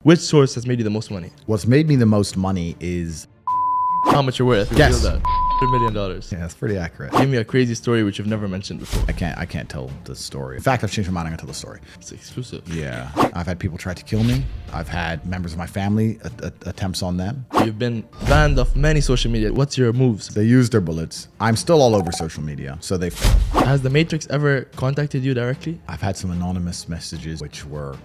Which source has made you the most money? What's made me the most money is... How much you're worth? Yes. Reveal that. $100 million. Yeah, that's pretty accurate. Give me a crazy story which you've never mentioned before. I can't tell the story. In fact, I've changed my mind. I'm gonna tell the story. It's exclusive. Yeah, I've had people try to kill me. I've had members of my family attempts on them. You've been banned off many social media. What's your moves? They used their bullets. I'm still all over social media, so they failed. Has the Matrix ever contacted you directly? I've had some anonymous messages which were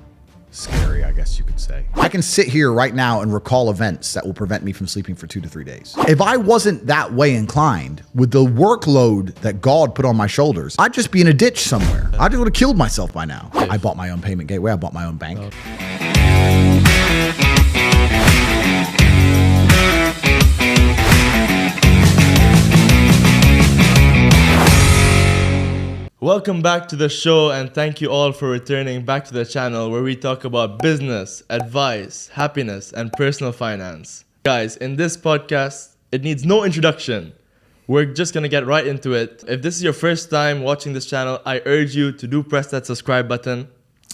scary, I guess you could say. I can sit here right now and recall events that will prevent me from sleeping for 2 to 3 days. If I wasn't that way inclined, with the workload that God put on my shoulders, I'd just be in a ditch somewhere. I just would have killed myself by now. I bought my own payment gateway. I bought my own bank. Welcome back to the show, and thank you all for returning back to the channel where we talk about business, advice, happiness, and personal finance. Guys, in this podcast, it needs no introduction. We're just gonna get right into it. If this is your first time watching this channel, I urge you to press that subscribe button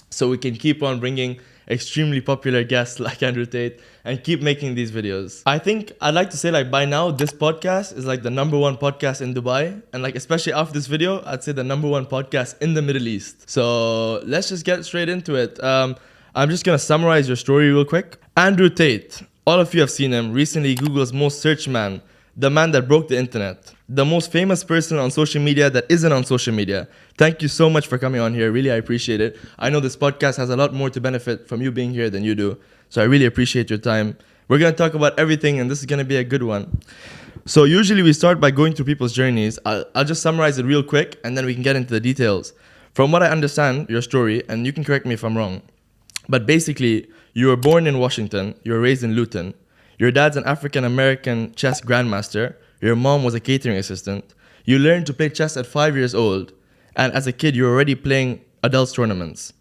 so we can keep on bringing extremely popular guests like Andrew Tate and keep making these videos. I think I'd like to say, like, by now this podcast is like the #1 podcast in Dubai, and like especially after this video, I'd say the #1 podcast in the Middle East. So let's just get straight into it. I'm just gonna summarize your story real quick. Andrew Tate, all of you have seen him, recently Google's most searched man, the man that broke the internet, the most famous person on social media that isn't on social media. Thank you so much for coming on here. Really, I appreciate it. I know this podcast has a lot more to benefit from you being here than you do. So I really appreciate your time. We're going to talk about everything, and this is going to be a good one. So usually we start by going through people's journeys. I'll just summarize it real quick, and then we can get into the details. From what I understand, your story, and you can correct me if I'm wrong, but basically, you were born in Washington. You were raised in Luton. Your dad's an African-American chess grandmaster. Your mom was a catering assistant. You learned to play chess at 5 years old. And as a kid, you were already playing adults tournaments.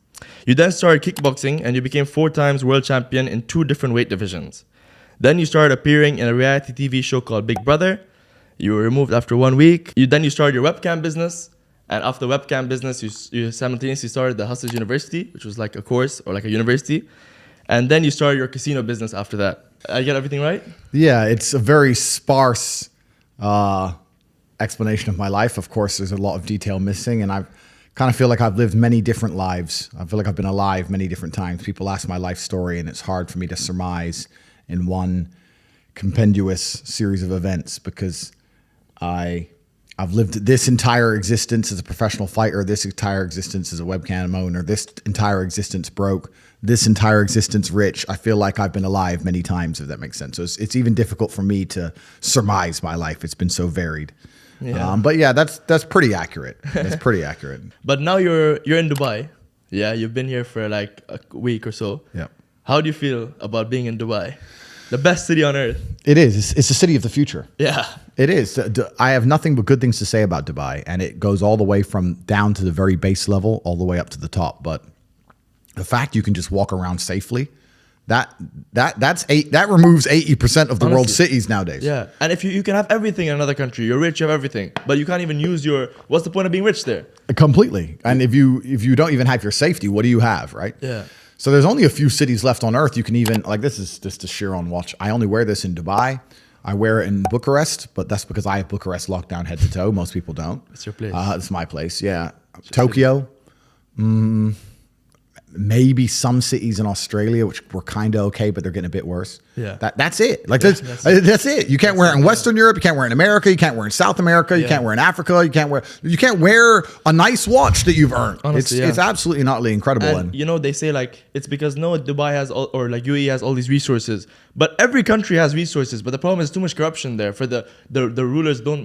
You then started kickboxing and you became 4 times world champion in 2 different weight divisions. Then you started appearing in a reality TV show called Big Brother. You were removed after 1 week. Then you started your webcam business. And after the webcam business, you simultaneously started the Hustlers University, which was like a course or like a university. And then you started your casino business after that. I get everything right? Yeah, it's a very sparse explanation of my life. Of course, there's a lot of detail missing, and I kind of feel like I've lived many different lives. I feel like I've been alive many different times. People ask my life story, and it's hard for me to surmise in one compendious series of events because I've lived this entire existence as a professional fighter, this entire existence as a webcam owner, this entire existence broke, this entire existence rich. I feel like I've been alive many times, if that makes sense. So it's even difficult for me to surmise my life. It's been so varied. Yeah. But yeah, that's pretty accurate. That's pretty accurate. But now you're in Dubai. Yeah, you've been here for like a week or so. Yeah. How do you feel about being in Dubai? The best city on earth. It is. It's the city of the future. Yeah. It is. I have nothing but good things to say about Dubai, and it goes all the way from down to the very base level, all the way up to the top. But the fact you can just walk around safely, that removes 80% of the world's cities nowadays. Yeah. And if you can have everything in another country, you're rich, you have everything, but you can't even use what's the point of being rich there? Completely. And if you don't even have your safety, what do you have, right? Yeah. So there's only a few cities left on earth you can even, like, this is just a Chiron watch. I only wear this in Dubai. I wear it in Bucharest, but that's because I have Bucharest locked down head to toe. Most people don't. It's your place. It's my place, yeah. Tokyo. Maybe some cities in Australia, which were kind of okay, but they're getting a bit worse. Yeah. That's it. Like, that's it. You can't wear it in Western Europe. You can't wear it in America. You can't wear it in South America. You can't wear it in Africa. You can't wear a nice watch that you've earned. Honestly, it's absolutely not incredible. And you know, they say like, it's because Dubai has or like UAE has all these resources, but every country has resources. But the problem is too much corruption there. For the rulers don't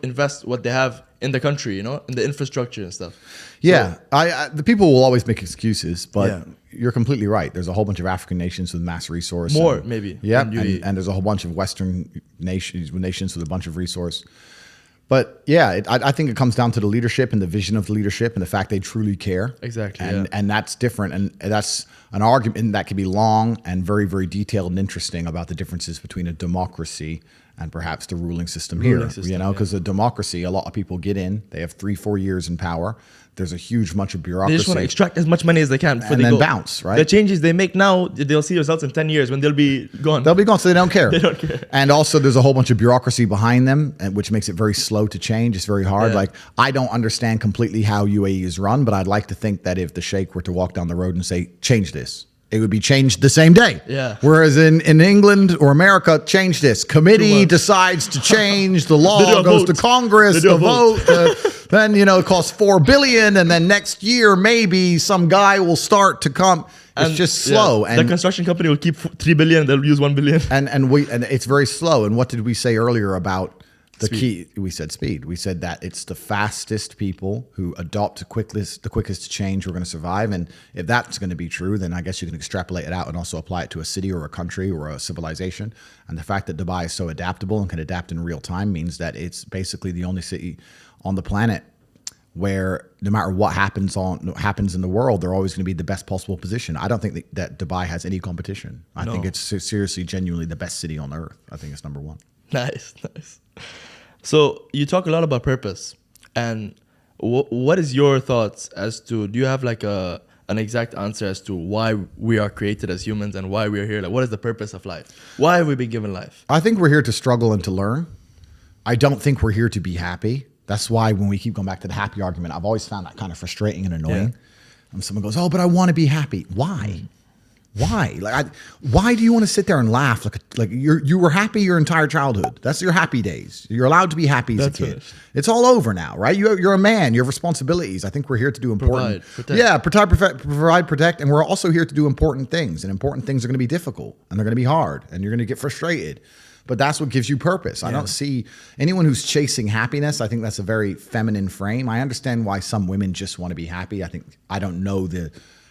invest what they have in the country, in the infrastructure and stuff. Yeah, so, the people will always make excuses, but you're completely right. There's a whole bunch of African nations with mass resource. More, maybe. Yeah, and there's a whole bunch of Western nations with a bunch of resource. But yeah, I think it comes down to the leadership and the vision of the leadership and the fact they truly care. Exactly. And that's different. And that's an argument that can be long and very, very detailed and interesting about the differences between a democracy and perhaps the ruling system here, because the democracy, a lot of people get in, they have 3-4 years in power. There's a huge bunch of bureaucracy. They just want to extract as much money as they can before and they then go. Bounce, right? The changes they make now, they'll see results in 10 years when they'll be gone. They'll be gone, so they don't care. They don't care. And also, there's a whole bunch of bureaucracy behind them, which makes it very slow to change. It's very hard. Yeah. Like, I don't understand completely how UAE is run, but I'd like to think that if the sheikh were to walk down the road and say, change this, it would be changed the same day. Yeah. Whereas in England or America, change this. Committee decides to change the law, goes to Congress, the vote. Then, it costs $4 billion. And then next year, maybe some guy will start to come. It's just slow. And the construction company will keep $3 billion. They'll use $1 billion. And it's very slow. And what did we say earlier about the key? We said speed. We said that it's the fastest people who adopt the quickest change who are going to survive. And if that's going to be true, then I guess you can extrapolate it out and also apply it to a city or a country or a civilization. And the fact that Dubai is so adaptable and can adapt in real time means that it's basically the only city on the planet where no matter what happens in the world, they're always going to be the best possible position. I don't think that Dubai has any competition. I think it's seriously, genuinely the best city on earth. I think it's number one. Nice. So you talk a lot about purpose, and what is your thoughts as to, do you have like an exact answer as to why we are created as humans and why we are here? Like, what is the purpose of life? Why have we been given life? I think we're here to struggle and to learn. I don't think we're here to be happy. That's why when we keep going back to the happy argument, I've always found that kind of frustrating and annoying. Yeah. And someone goes, oh, but I want to be happy. Why? Why? Why do you want to sit there and laugh? Like you were happy your entire childhood. That's your happy days. You're allowed to be happy as a kid. Finished. It's all over now, right? You're a man. You have responsibilities. I think we're here to do important. Provide, protect, and we're also here to do important things. And important things are going to be difficult, and they're going to be hard, and you're going to get frustrated. But that's what gives you purpose. I don't see anyone who's chasing happiness. I think that's a very feminine frame. I understand why some women just want to be happy. I don't know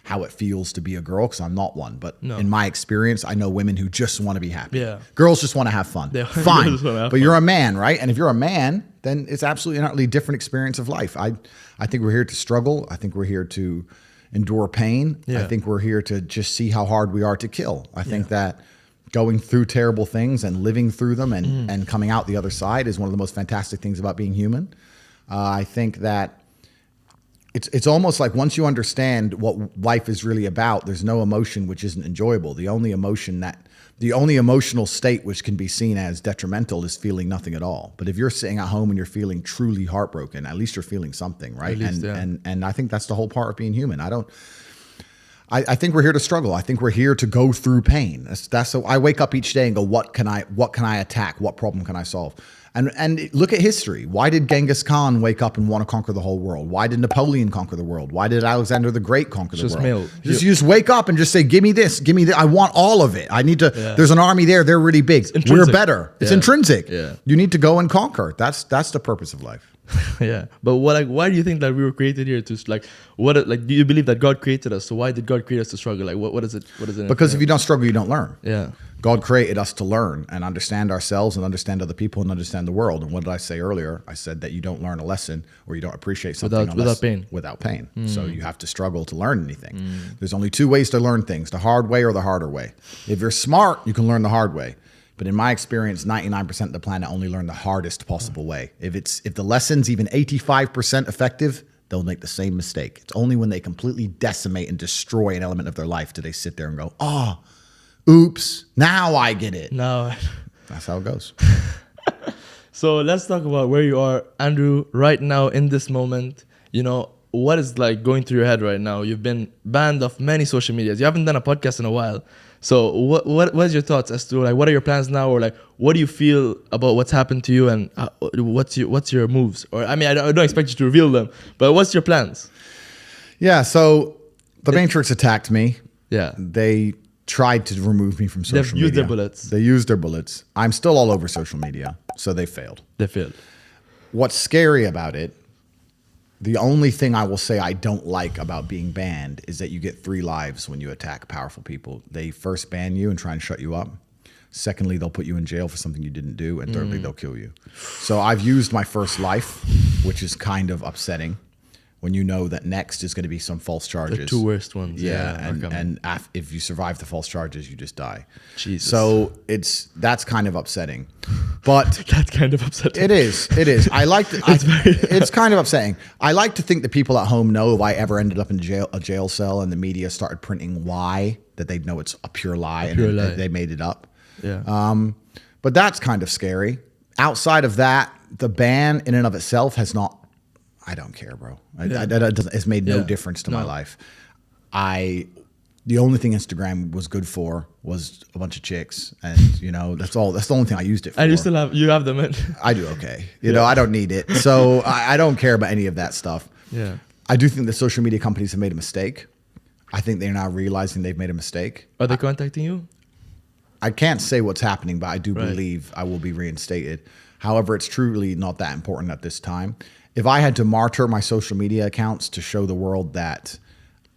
how it feels to be a girl because I'm not one. But in my experience, I know women who just want to be happy. Yeah. Girls just want to have fun. Fine. But you're a man, right? And if you're a man, then it's absolutely an utterly different experience of life. I think we're here to struggle. I think we're here to endure pain. Yeah. I think we're here to just see how hard we are to kill. I think that going through terrible things and living through them and coming out the other side is one of the most fantastic things about being human. I think that it's almost like once you understand what life is really about, there's no emotion which isn't enjoyable. The only emotional state which can be seen as detrimental is feeling nothing at all. But if you're sitting at home and you're feeling truly heartbroken, at least you're feeling something, right? And I think that's the whole part of being human. I think we're here to struggle. I think we're here to go through pain. That's so I wake up each day and go, what can I attack? What problem can I solve? And look at history. Why did Genghis Khan wake up and want to conquer the whole world? Why did Napoleon conquer the world? Why did Alexander the Great conquer the world? You just wake up and just say, give me this, give me that. I want all of it. I need to, there's an army there. They're really big. We're better. It's intrinsic. Yeah. You need to go and conquer. That's the purpose of life. Yeah, but why do you think that we were created here to do you believe that God created us? So why did God create us to struggle? Like what is it? Because if you don't struggle, you don't learn. Yeah. God created us to learn and understand ourselves and understand other people and understand the world. And what did I say earlier? I said that you don't learn a lesson or you don't appreciate something without pain. So you have to struggle to learn anything. There's only two ways to learn things: the hard way or the harder way. If you're smart, you can learn the hard way. But in my experience, 99% of the planet only learn the hardest possible way. If the lesson's even 85% effective, they'll make the same mistake. It's only when they completely decimate and destroy an element of their life do they sit there and go, oh, oops, now I get it. No. That's how it goes. So let's talk about where you are, Andrew, right now in this moment. What is like going through your head right now? You've been banned off many social medias. You haven't done a podcast in a while. So what's your thoughts as to like what are your plans now, or like what do you feel about what's happened to you, and what's your moves? Or I mean, I don't expect you to reveal them, but what's your plans? Yeah, so the Matrix attacked me. Yeah, they tried to remove me from social media. They've used their bullets. They used their bullets. I'm still all over social media, so they failed. What's scary about it? The only thing I will say I don't like about being banned is that you get 3 lives when you attack powerful people. They first ban you and try and shut you up. Secondly, they'll put you in jail for something you didn't do. And thirdly, they'll kill you. So I've used my first life, which is kind of upsetting. when you know that next is going to be some false charges. The two worst ones. If you survive the false charges, you just die. Jesus. So that's kind of upsetting. But that's kind of upsetting. It is. I like to, it's kind of upsetting. I like to think that people at home know if I ever ended up in a jail cell and the media started printing why, that they'd know it's a pure lie they made it up. Yeah. But that's kind of scary. Outside of that, the ban in and of itself has not. I don't care, bro. It's made no difference to my life. The only thing Instagram was good for was a bunch of chicks, and that's all. That's the only thing I used it for. And you have them in. I do okay. I don't need it, so I don't care about any of that stuff. Yeah. I do think the social media companies have made a mistake. I think they're now realizing they've made a mistake. Are they contacting you? I can't say what's happening, but I do believe I will be reinstated. However, it's truly not that important at this time. If I had to martyr my social media accounts to show the world that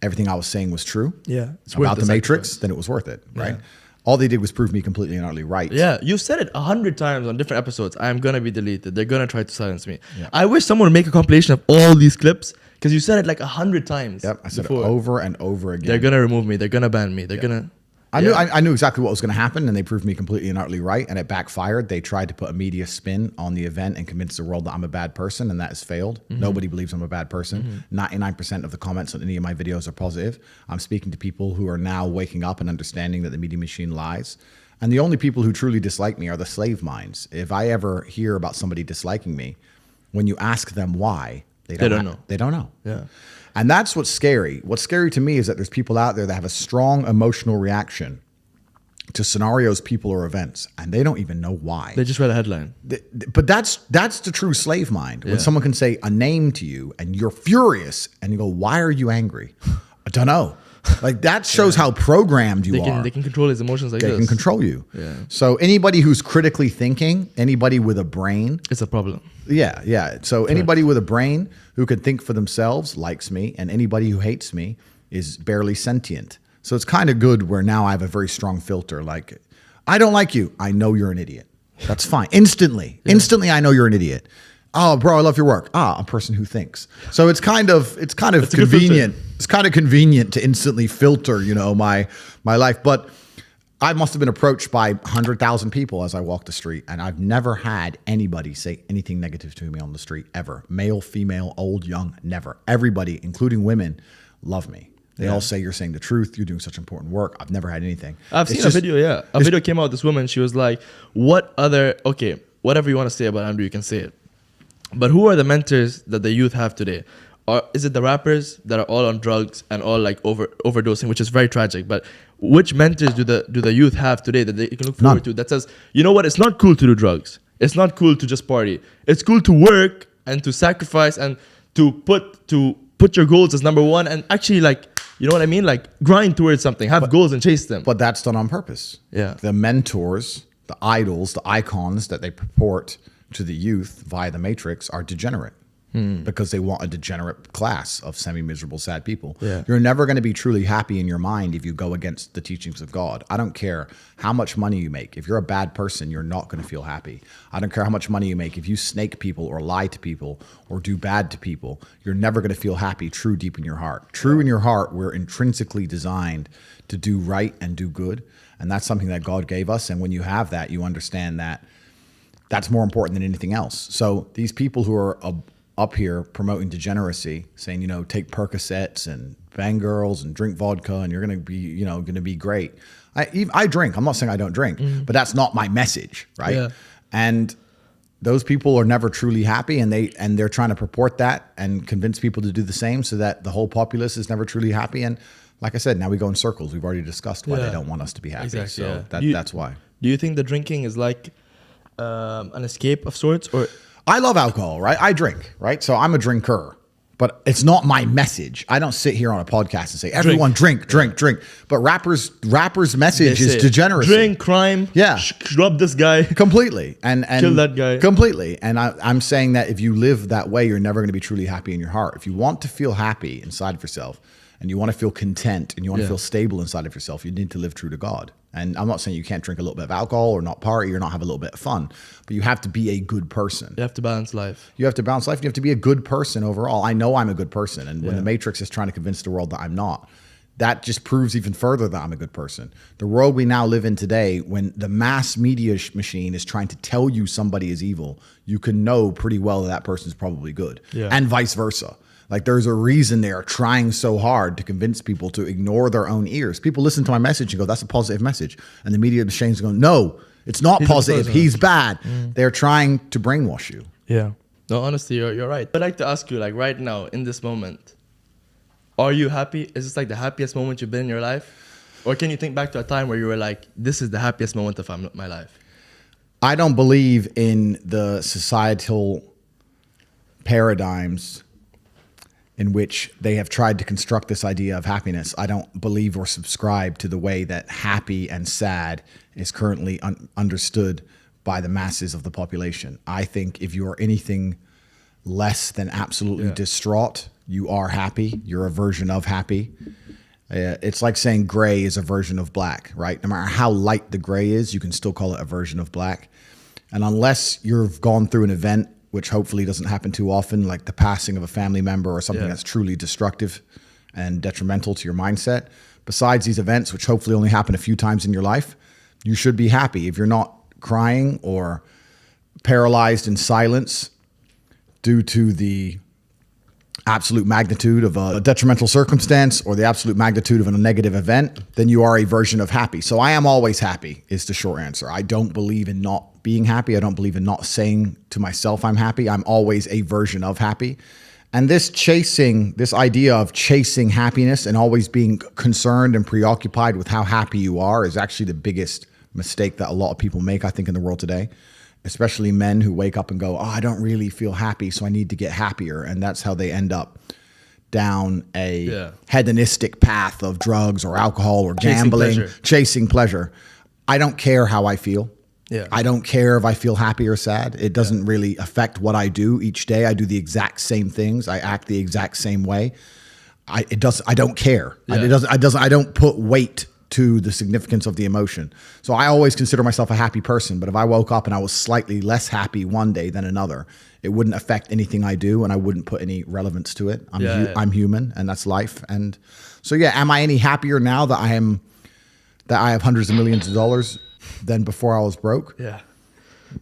everything I was saying was true about the Matrix, then it was worth it, right? Yeah. All they did was prove me completely and utterly right. Yeah, you've said it 100 times on different episodes. I'm going to be deleted. They're going to try to silence me. Yeah. I wish someone would make a compilation of all these clips because you said it like 100 times. Yep, I said it over and over again. They're going to remove me. They're going to ban me. They're going to... I knew exactly what was going to happen, and they proved me completely and utterly right, and it backfired. They tried to put a media spin on the event and convince the world that I'm a bad person, and that has failed. Mm-hmm. Nobody believes I'm a bad person. 99% of the comments on any of my videos are positive. I'm speaking to people who are now waking up and understanding that the media machine lies. And the only people who truly dislike me are the slave minds. If I ever hear about somebody disliking me, when you ask them why, they don't know. They don't know. Yeah. And that's what's scary. What's scary to me is that there's people out there that have a strong emotional reaction to scenarios, people, or events, and they don't even know why. They just read a headline. But that's the true slave mind. When someone can say a name to you and you're furious and you go, why are you angry? I don't know. Like that shows how programmed you are. They can control his emotions like this. They can control you. Yeah. So anybody who's critically thinking, anybody with a brain. It's a problem. Yeah. So anybody with a brain who can think for themselves likes me, and anybody who hates me is barely sentient. So it's kind of good where now I have a very strong filter. Like, I don't like you. I know you're an idiot. That's fine. Instantly, I know you're an idiot. Oh, bro, I love your work. A person who thinks. So it's kind of convenient. It's kind of convenient to instantly filter, my life. But I must have been approached by 100,000 people as I walked the street, and I've never had anybody say anything negative to me on the street ever. Male, female, old, young, never. Everybody, including women, love me. They all say you're saying the truth. You're doing such important work. I've never had anything. I've seen a video. A video came out. This woman, she was like, whatever you want to say about Andrew, you can say it. But who are the mentors that the youth have today? Or is it the rappers that are all on drugs and all like overdosing, which is very tragic? But which mentors do the youth have today that they can look forward to that says, you know what, it's not cool to do drugs. It's not cool to just party. It's cool to work and to sacrifice and to put your goals as number one and actually like, you know what I mean? Like grind towards something, have goals and chase them. But that's done on purpose. Yeah. The mentors, the idols, the icons that they purport to the youth via the Matrix are degenerate because they want a degenerate class of semi-miserable, sad people. Yeah. You're never going to be truly happy in your mind if you go against the teachings of God. I don't care how much money you make. If you're a bad person, you're not going to feel happy. I don't care how much money you make. If you snake people or lie to people or do bad to people, you're never going to feel happy true deep in your heart. True in your heart, we're intrinsically designed to do right and do good. And that's something that God gave us. And when you have that, you understand that that's more important than anything else. So these people who are up here promoting degeneracy, saying, take Percocets and bang girls and drink vodka and you're going to be, going to be great. I drink. I'm not saying I don't drink, but that's not my message, right? Yeah. And those people are never truly happy, and they're trying to purport that and convince people to do the same so that the whole populace is never truly happy. And like I said, now we go in circles. We've already discussed why they don't want us to be happy. Exactly, so that's why. Do you think the drinking is like an escape of sorts? Or I love alcohol, right? I drink, right? So I'm a drinker, but it's not my message. I don't sit here on a podcast and say, everyone drink. But rappers' message is degeneracy. Drink, crime, rub this guy. Completely. And kill that guy. Completely. And I'm saying that if you live that way, you're never going to be truly happy in your heart. If you want to feel happy inside of yourself and you want to feel content and you want to feel stable inside of yourself, you need to live true to God. And I'm not saying you can't drink a little bit of alcohol or not party or not have a little bit of fun, but you have to be a good person. You have to balance life. You have to balance life. You have to be a good person overall. I know I'm a good person. And when the Matrix is trying to convince the world that I'm not, that just proves even further that I'm a good person. The world we now live in today, when the mass media machine is trying to tell you somebody is evil, you can know pretty well that person's probably good, and vice versa. Like there's a reason they are trying so hard to convince people to ignore their own ears. People listen to my message and go, that's a positive message. And the media machine's going, no, it's not positive. He's bad. They're trying to brainwash you. Yeah. No, honestly, you're right. I'd like to ask you, like right now, in this moment, are you happy? Is this like the happiest moment you've been in your life? Or can you think back to a time where you were like, this is the happiest moment of my life? I don't believe in the societal paradigms in which they have tried to construct this idea of happiness. I don't believe or subscribe to the way that happy and sad is currently understood by the masses of the population. I think if you are anything less than absolutely distraught, you are happy. You're a version of happy. It's like saying gray is a version of black, right? No matter how light the gray is, you can still call it a version of black. And unless you've gone through an event, which hopefully doesn't happen too often, like the passing of a family member or something that's truly destructive and detrimental to your mindset, besides these events, which hopefully only happen a few times in your life, you should be happy. If you're not crying or paralyzed in silence due to the absolute magnitude of a detrimental circumstance or the absolute magnitude of a negative event, then you are a version of happy. So I am always happy is the short answer. I don't believe in not being happy. I don't believe in not saying to myself I'm happy. I'm always a version of happy. And this idea of chasing happiness and always being concerned and preoccupied with how happy you are is actually the biggest mistake that a lot of people make, I think, in the world today. Especially men who wake up and go, oh, I don't really feel happy, so I need to get happier. And that's how they end up down a hedonistic path of drugs or alcohol or gambling, chasing pleasure. I don't care how I feel. I don't care if I feel happy or sad. It doesn't really affect what I do each day. I do the exact same things. I act the exact same way. I don't care. I don't put weight to the significance of the emotion. So I always consider myself a happy person, but if I woke up and I was slightly less happy one day than another, it wouldn't affect anything I do and I wouldn't put any relevance to it. I'm human and that's life. And so, am I any happier now that I have hundreds of millions of dollars than before I was broke?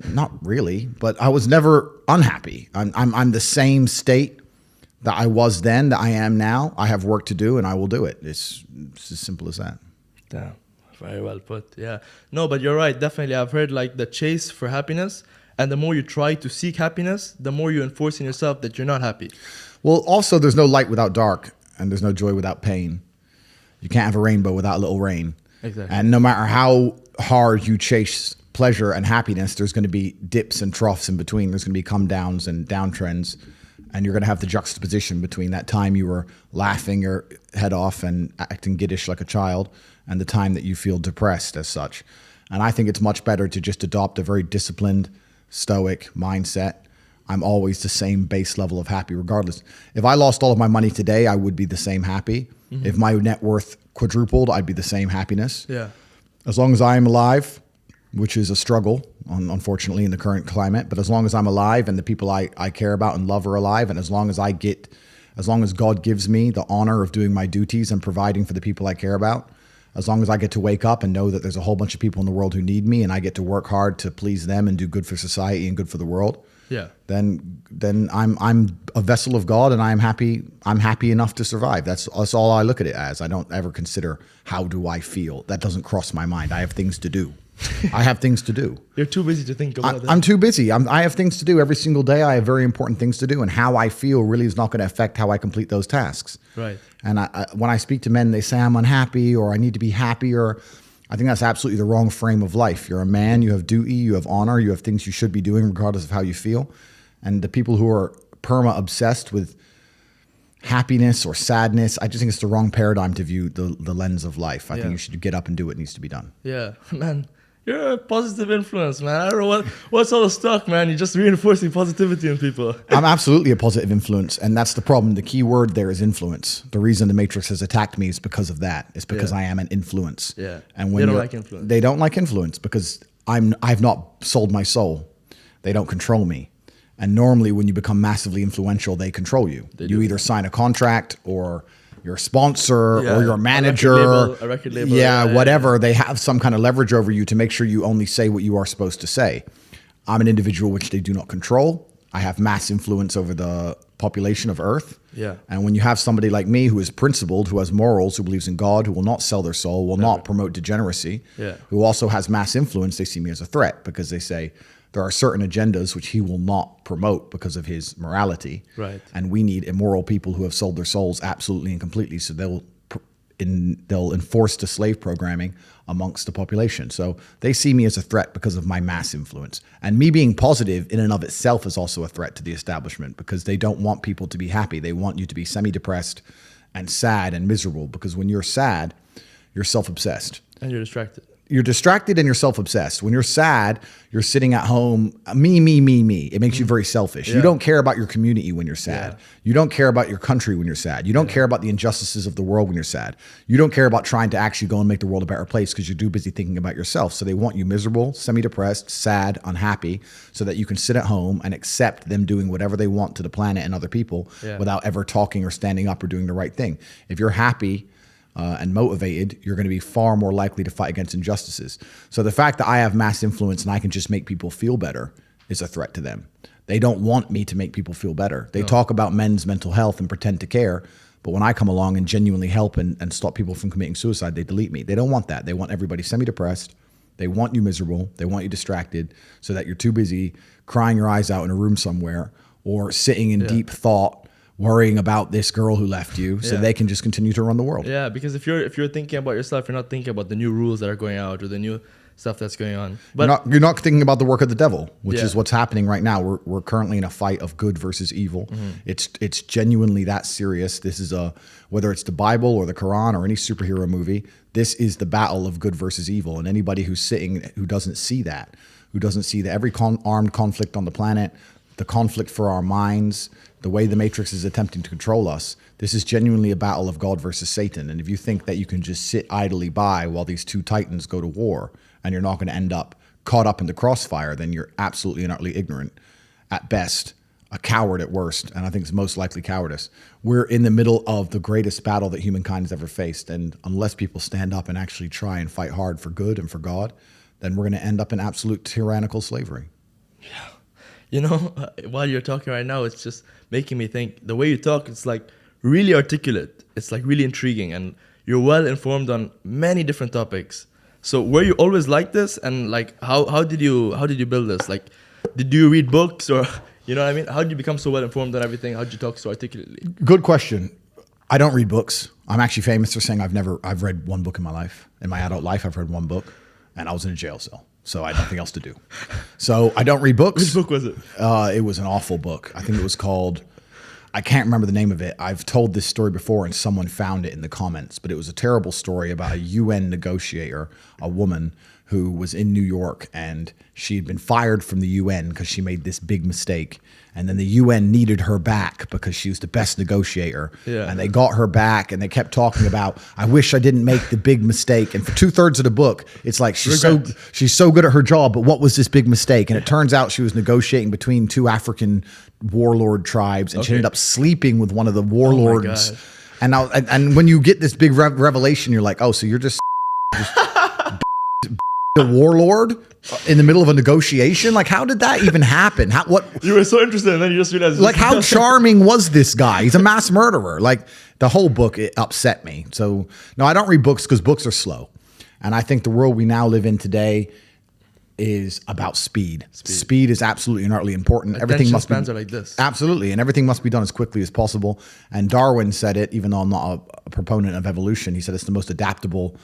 Not really, but I was never unhappy. I'm the same state that I was then that I am now. I have work to do and I will do it. It's as simple as that. Damn, very well put. No, but you're right. Definitely, I've heard like the chase for happiness, and the more you try to seek happiness, the more you enforce in yourself that you're not happy. Well, also, there's no light without dark, and there's no joy without pain. You can't have a rainbow without a little rain. Exactly. And no matter how hard you chase pleasure and happiness, there's going to be dips and troughs in between. There's going to be come downs and downtrends. And you're going to have the juxtaposition between that time you were laughing your head off and acting giddish like a child and the time that you feel depressed as such. And I think it's much better to just adopt a very disciplined, stoic mindset. I'm always the same base level of happy regardless. If I lost all of my money today, I would be the same happy. Mm-hmm. If my net worth quadrupled, I'd be the same happiness. As long as I'm alive, which is a struggle, unfortunately, in the current climate. But as long as I'm alive and the people I care about and love are alive, and as long as God gives me the honor of doing my duties and providing for the people I care about, as long as I get to wake up and know that there's a whole bunch of people in the world who need me and I get to work hard to please them and do good for society and good for the world, then I'm a vessel of God and I'm happy enough to survive. That's all I look at it as. I don't ever consider how do I feel. That doesn't cross my mind. I have things to do. I have things to do. You're too busy to think about that. I'm too busy. I have things to do every single day. I have very important things to do, and how I feel really is not going to affect how I complete those tasks. Right. And when I speak to men, they say I'm unhappy or I need to be happier. I think that's absolutely the wrong frame of life. You're a man. You have duty. You have honor. You have things you should be doing regardless of how you feel. And the people who are perma-obsessed with happiness or sadness, I just think it's the wrong paradigm to view the lens of life. I think you should get up and do what needs to be done. Yeah, man. You're a positive influence, man. I don't know what's all the stuck, man. You're just reinforcing positivity in people. I'm absolutely a positive influence, and that's the problem. The key word there is influence. The reason the Matrix has attacked me is because of that. It's because I am an influence. Yeah. And when they don't like influence. They don't like influence because I've not sold my soul. They don't control me. And normally when you become massively influential, they control you. You either sign a contract or you're a sponsor or you're a manager, a record label, whatever. They have some kind of leverage over you to make sure you only say what you are supposed to say. I'm an individual which they do not control. I have mass influence over the population of Earth. Yeah. And when you have somebody like me who is principled, who has morals, who believes in God, who will not sell their soul, will not promote degeneracy, who also has mass influence, they see me as a threat because they say, there are certain agendas which he will not promote because of his morality. Right. And we need immoral people who have sold their souls absolutely and completely. So they'll enforce the slave programming amongst the population. So they see me as a threat because of my mass influence. And me being positive in and of itself is also a threat to the establishment because they don't want people to be happy. They want you to be semi-depressed and sad and miserable because when you're sad, you're self-obsessed. And you're distracted. You're distracted and you're self-obsessed. When you're sad, you're sitting at home, me, me, me, me. It makes you very selfish. You don't care about your community when you're sad. You don't care about your country when you're sad. You don't care about the injustices of the world when you're sad. You don't care about trying to actually go and make the world a better place because you're too busy thinking about yourself. So they want you miserable, semi-depressed, sad, unhappy, so that you can sit at home and accept them doing whatever they want to the planet and other people without ever talking or standing up or doing the right thing. If you're happy and motivated, you're going to be far more likely to fight against injustices. So the fact that I have mass influence and I can just make people feel better is a threat to them. They don't want me to make people feel better. They talk about men's mental health and pretend to care, but when I come along and genuinely help and stop people from committing suicide, they delete me. They don't want that. They want everybody semi-depressed. They want you miserable. They want you distracted so that you're too busy crying your eyes out in a room somewhere or sitting in deep thought worrying about this girl who left you so they can just continue to run the world. Yeah, because if you're thinking about yourself, you're not thinking about the new rules that are going out or the new stuff that's going on. But you're not thinking about the work of the devil, which is what's happening right now. We're currently in a fight of good versus evil. It's genuinely that serious. This is whether it's the Bible or the Quran or any superhero movie, this is the battle of good versus evil. And anybody who's sitting who doesn't see that every armed conflict on the planet, the conflict for our minds, the way the Matrix is attempting to control us, this is genuinely a battle of God versus Satan. And if you think that you can just sit idly by while these two titans go to war and you're not going to end up caught up in the crossfire, then you're absolutely and utterly ignorant at best, a coward at worst, and I think it's most likely cowardice. We're in the middle of the greatest battle that humankind has ever faced, and unless people stand up and actually try and fight hard for good and for God, then we're going to end up in absolute tyrannical slavery. Yeah. You know, while you're talking right now, it's just making me think. The way you talk, it's like really articulate. It's like really intriguing, and you're well informed on many different topics. So were you always like this? And like, how did you build this? Like, did you read books or, you know what I mean? How did you become so well informed on everything? How did you talk so articulately? Good question. I don't read books. I'm actually famous for saying I've read one book in my life. In my adult life, I've read one book, and I was in a jail cell. So I had nothing else to do. So I don't read books. Which book was it? It was an awful book. I think it was called, I can't remember the name of it. I've told this story before and someone found it in the comments, but it was a terrible story about a UN negotiator, a woman who was in New York, and she had been fired from the UN because she made this big mistake. And then the UN needed her back because she was the best negotiator. Yeah. And they got her back, and they kept talking about, I wish I didn't make the big mistake. And for 2/3 of the book, it's like she's so good at her job, but what was this big mistake? And it turns out she was negotiating between two African warlord tribes, and she ended up sleeping with one of the warlords. Oh, and when you get this big revelation, you're like, oh, so you're just the warlord in the middle of a negotiation? Like, how did that even happen? What you were so interested, and then you just realized, like, how charming was this guy? He's a mass murderer. Like, the whole book, it upset me. So no, I don't read books because books are slow, and I think the world we now live in today is about speed. Speed is absolutely and utterly important. Everything must spans are like this. Absolutely, and everything must be done as quickly as possible. And Darwin said it, even though I'm not a proponent of evolution. He said it's the most adaptable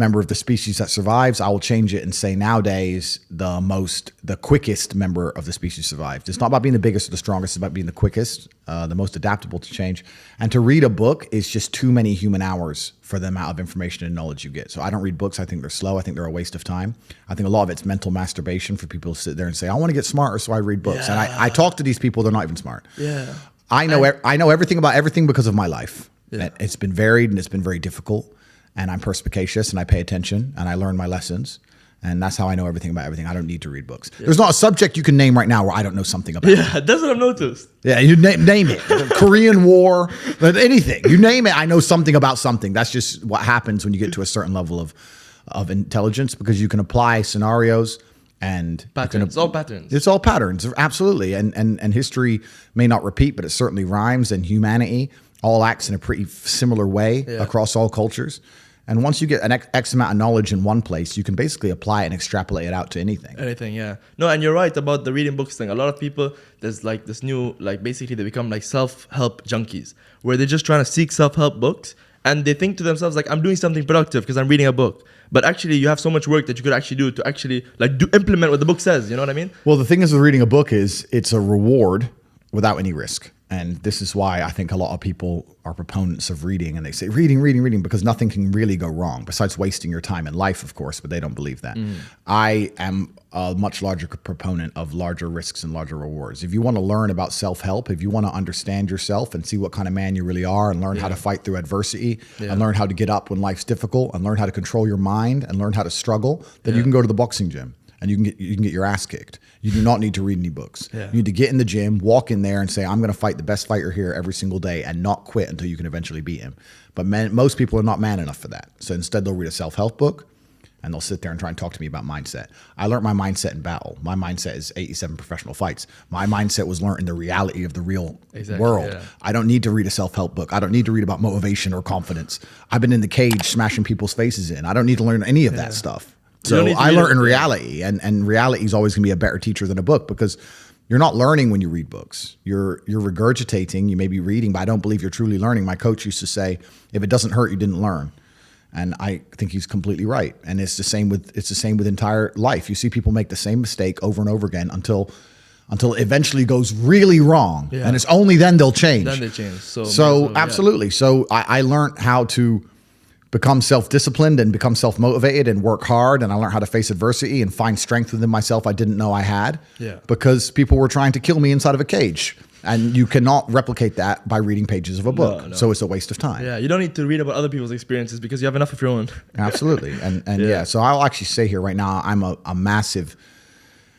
member of the species that survives, I will change it and say nowadays the quickest member of the species survives. It's not about being the biggest or the strongest, it's about being the quickest, the most adaptable to change. And to read a book is just too many human hours for the amount of information and knowledge you get. So I don't read books. I think they're slow. I think they're a waste of time. I think a lot of it's mental masturbation for people to sit there and say, I want to get smarter, so I read books. Yeah. And I talk to these people, they're not even smart. Yeah. I know everything about everything because of my life. Yeah. It's been varied and it's been very difficult. And I'm perspicacious and I pay attention and I learn my lessons. And that's how I know everything about everything. I don't need to read books. Yeah. There's not a subject you can name right now where I don't know something about. Yeah, that's what I've noticed. Yeah, you name it. Korean War, anything. You name it, I know something about something. That's just what happens when you get to a certain level of intelligence, because you can apply scenarios and patterns. It's all patterns. It's all patterns, absolutely. And history may not repeat, but it certainly rhymes. And humanity all acts in a pretty similar way across all cultures. And once you get an X amount of knowledge in one place, you can basically apply it and extrapolate it out to anything. Anything, yeah. No, and you're right about the reading books thing. A lot of people, there's like this new, like basically they become like self-help junkies, where they're just trying to seek self-help books. And they think to themselves, like, I'm doing something productive because I'm reading a book. But actually, you have so much work that you could actually do to actually like implement what the book says. You know what I mean? Well, the thing is with reading a book is it's a reward without any risk. And this is why I think a lot of people are proponents of reading, and they say reading, because nothing can really go wrong besides wasting your time in life, of course, but they don't believe that. I am a much larger proponent of larger risks and larger rewards. If you want to learn about self-help, if you want to understand yourself and see what kind of man you really are and learn how to fight through adversity and learn how to get up when life's difficult and learn how to control your mind and learn how to struggle, then you can go to the boxing gym. And you can get your ass kicked. You do not need to read any books. Yeah. You need to get in the gym, walk in there and say, I'm going to fight the best fighter here every single day and not quit until you can eventually beat him. But most people are not man enough for that. So instead they'll read a self-help book and they'll sit there and try and talk to me about mindset. I learned my mindset in battle. My mindset is 87 professional fights. My mindset was learned in the reality of the real world. Yeah. I don't need to read a self-help book. I don't need to read about motivation or confidence. I've been in the cage smashing people's faces in. I don't need to learn any of that stuff. So I learned in reality, and reality is always going to be a better teacher than a book, because you're not learning when you read books. You're regurgitating. You may be reading, but I don't believe you're truly learning. My coach used to say, if it doesn't hurt, you didn't learn. And I think he's completely right. And it's the same with entire life. You see people make the same mistake over and over again until it eventually goes really wrong. Yeah. And it's only then they'll change. Then they change. So absolutely. Yeah. So I learned how to become self-disciplined and become self-motivated and work hard. And I learned how to face adversity and find strength within myself I didn't know I had, because people were trying to kill me inside of a cage. And you cannot replicate that by reading pages of a book. No. So it's a waste of time. Yeah, you don't need to read about other people's experiences because you have enough of your own. Absolutely. And so I'll actually say here right now, I'm a massive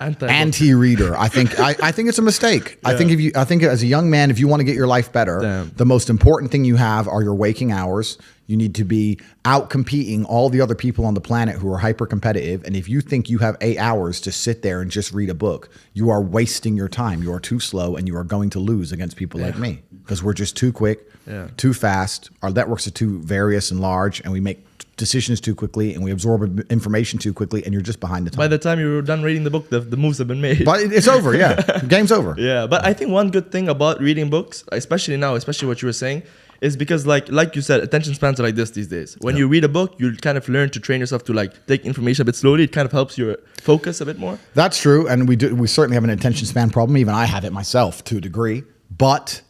anti-reader. I think it's a mistake. Yeah. I think as a young man, if you want to get your life better, the most important thing you have are your waking hours. You need to be out competing all the other people on the planet who are hyper competitive. And if you think you have 8 hours to sit there and just read a book, you are wasting your time. You are too slow, and you are going to lose against people like me, because we're just too quick, too fast. Our networks are too various and large, and we make decisions too quickly, and we absorb information too quickly, and you're just behind the time. By the time you're done reading the book, the moves have been made. But it's over, Game's over. Yeah, but I think one good thing about reading books, especially now, especially what you were saying, is because like you said, attention spans are like this these days. When you read a book, you kind of learn to train yourself to like take information a bit slowly. It kind of helps your focus a bit more. That's true, and we certainly have an attention span problem. Even I have it myself to a degree, but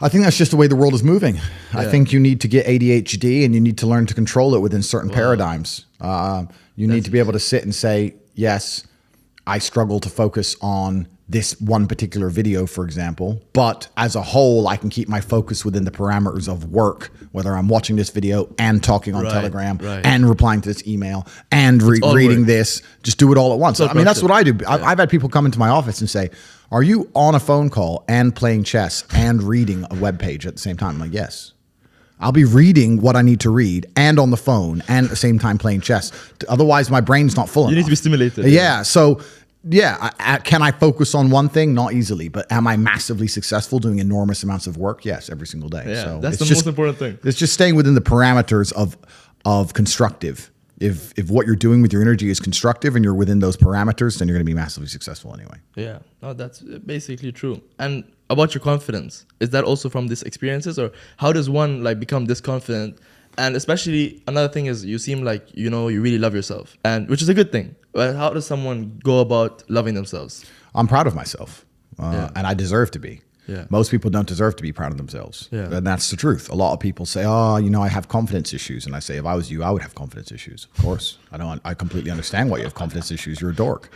I think that's just the way the world is moving. Yeah. I think you need to get ADHD, and you need to learn to control it within certain paradigms. You need to be able to sit and say, yes, I struggle to focus on this one particular video, for example, but as a whole, I can keep my focus within the parameters of work, whether I'm watching this video and talking on Telegram and replying to this email and reading this. Just do it all at once. I mean, that's what I do. I've had people come into my office and say, are you on a phone call and playing chess and reading a web page at the same time? I'm like, yes. I'll be reading what I need to read and on the phone and at the same time playing chess. Otherwise, my brain's not full enough. You need to be stimulated. Yeah. So can I focus on one thing? Not easily, but am I massively successful doing enormous amounts of work? Yes, every single day. Yeah, so that's the most important thing. It's just staying within the parameters of constructive. If what you're doing with your energy is constructive and you're within those parameters, then you're going to be massively successful anyway. Yeah, no, that's basically true. And about your confidence, is that also from these experiences, or how does one like become this confident And especially another thing is you seem like, you know, you really love yourself, and which is a good thing. But how does someone go about loving themselves? I'm proud of myself, and I deserve to be. Yeah. Most people don't deserve to be proud of themselves. Yeah. And that's the truth. A lot of people say, oh, you know, I have confidence issues. And I say, if I was you, I would have confidence issues. Of course. I completely understand why you have confidence issues. You're a dork.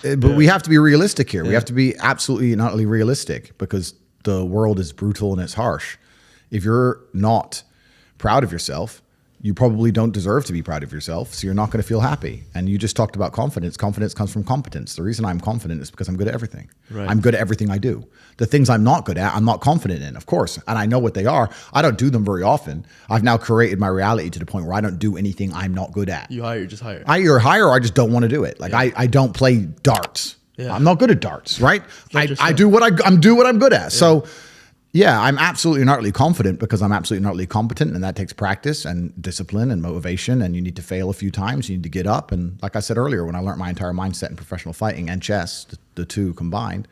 But we have to be realistic here. We have to be absolutely and utterly realistic, because the world is brutal and it's harsh. If you're not proud of yourself, you probably don't deserve to be proud of yourself, so you're not going to feel happy. And you just talked about confidence. Confidence comes from competence. The reason I'm confident is because I'm good at everything. Right. I'm good at everything I do. The things I'm not good at, I'm not confident in, of course. And I know what they are. I don't do them very often. I've now created my reality to the point where I don't do anything I'm not good at. You just hire. I either hire or I just don't want to do it. Like I don't play darts. Yeah. I'm not good at darts, right? I do what I'm good at. Yeah. So yeah, I'm absolutely and utterly confident because I'm absolutely and utterly competent, and that takes practice and discipline and motivation, and you need to fail a few times. You need to get up. And like I said earlier, when I learned my entire mindset in professional fighting and chess, the two combined,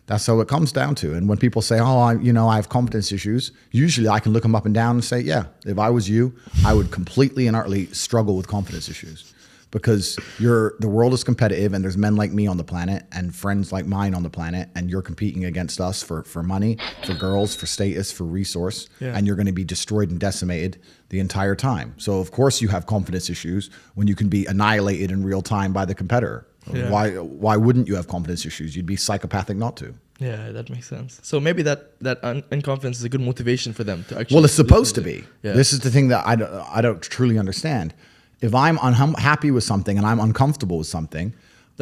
that's how it comes down to. And when people say, oh, I have confidence issues, usually I can look them up and down and say, yeah, if I was you, I would completely and utterly struggle with confidence issues. Because the world is competitive, and there's men like me on the planet and friends like mine on the planet, and you're competing against us for money, for girls, for status, for resource, and you're going to be destroyed and decimated the entire time. So of course you have confidence issues when you can be annihilated in real time by the competitor. Yeah. Why wouldn't you have confidence issues? You'd be psychopathic not to. Yeah, that makes sense. So maybe that unconfidence is a good motivation for them to actually. Well, it's supposed to be. Yeah. This is the thing that I don't truly understand. If I'm unhappy with something and I'm uncomfortable with something,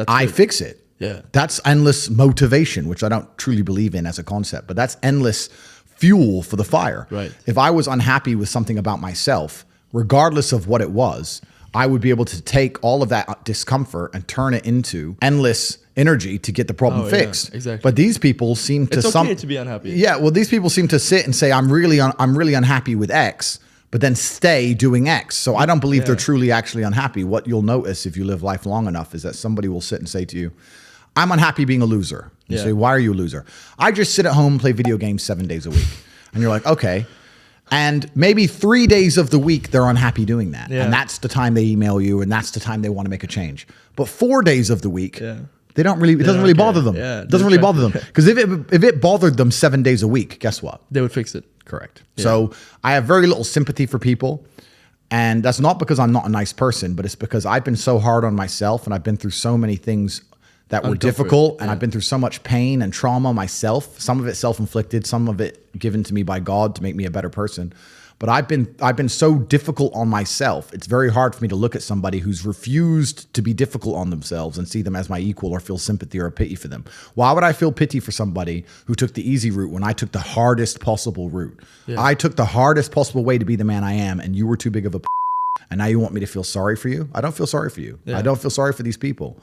I fix it. Yeah. That's endless motivation, which I don't truly believe in as a concept, but that's endless fuel for the fire. Right. If I was unhappy with something about myself, regardless of what it was, I would be able to take all of that discomfort and turn it into endless energy to get the problem fixed. Yeah, exactly. But these people seem to... It's okay to be unhappy. Yeah, well, these people seem to sit and say, I'm really unhappy with X, but then stay doing X. So I don't believe they're truly actually unhappy. What you'll notice if you live life long enough is that somebody will sit and say to you, I'm unhappy being a loser. You say, why are you a loser? I just sit at home and play video games 7 days a week. And you're like, okay. And maybe 3 days of the week, they're unhappy doing that. Yeah. And that's the time they email you, and that's the time they want to make a change. But 4 days of the week, they don't really, it doesn't really bother them. Yeah, it doesn't really bother them. Because if it bothered them 7 days a week, guess what? They would fix it. Correct. Yeah. So I have very little sympathy for people. And that's not because I'm not a nice person, but it's because I've been so hard on myself, and I've been through so many things that were difficult, and I've been through so much pain and trauma myself. Some of it self-inflicted, some of it given to me by God to make me a better person. But I've been so difficult on myself. It's very hard for me to look at somebody who's refused to be difficult on themselves and see them as my equal or feel sympathy or pity for them. Why would I feel pity for somebody who took the easy route when I took the hardest possible route? Yeah. I took the hardest possible way to be the man I am, and you were too big of a and now you want me to feel sorry for you? I don't feel sorry for you. Yeah. I don't feel sorry for these people.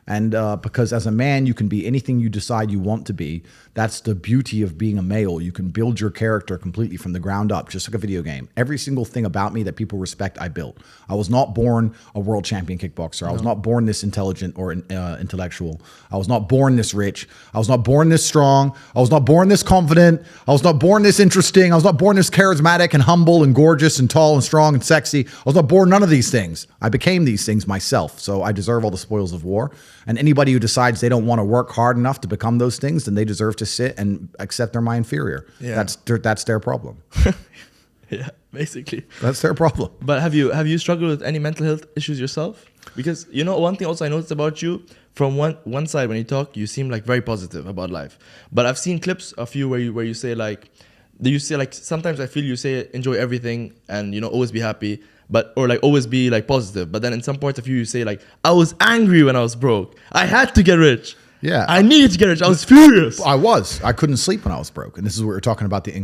And because as a man, you can be anything you decide you want to be. That's the beauty of being a male. You can build your character completely from the ground up, just like a video game. Every single thing about me that people respect, I built. I was not born a world champion kickboxer. I was not born this intelligent or intellectual. I was not born this rich. I was not born this strong. I was not born this confident. I was not born this interesting. I was not born this charismatic and humble and gorgeous and tall and strong and sexy. I was not born none of these things. I became these things myself. So I deserve all the spoils of war. And anybody who decides they don't want to work hard enough to become those things, then they deserve to sit and accept they're my inferior. Yeah. That's their problem. Yeah, basically. That's their problem. But have you struggled with any mental health issues yourself? Because, you know, one thing also I noticed about you, from one side when you talk, you seem like very positive about life. But I've seen clips of you where you say like sometimes I feel you say enjoy everything and, you know, always be happy. Or like always be like positive. But then in some parts of you say like, I was angry when I was broke. I had to get rich. Yeah. I needed to get rich. I was furious. I couldn't sleep when I was broke. And this is what we're talking about, being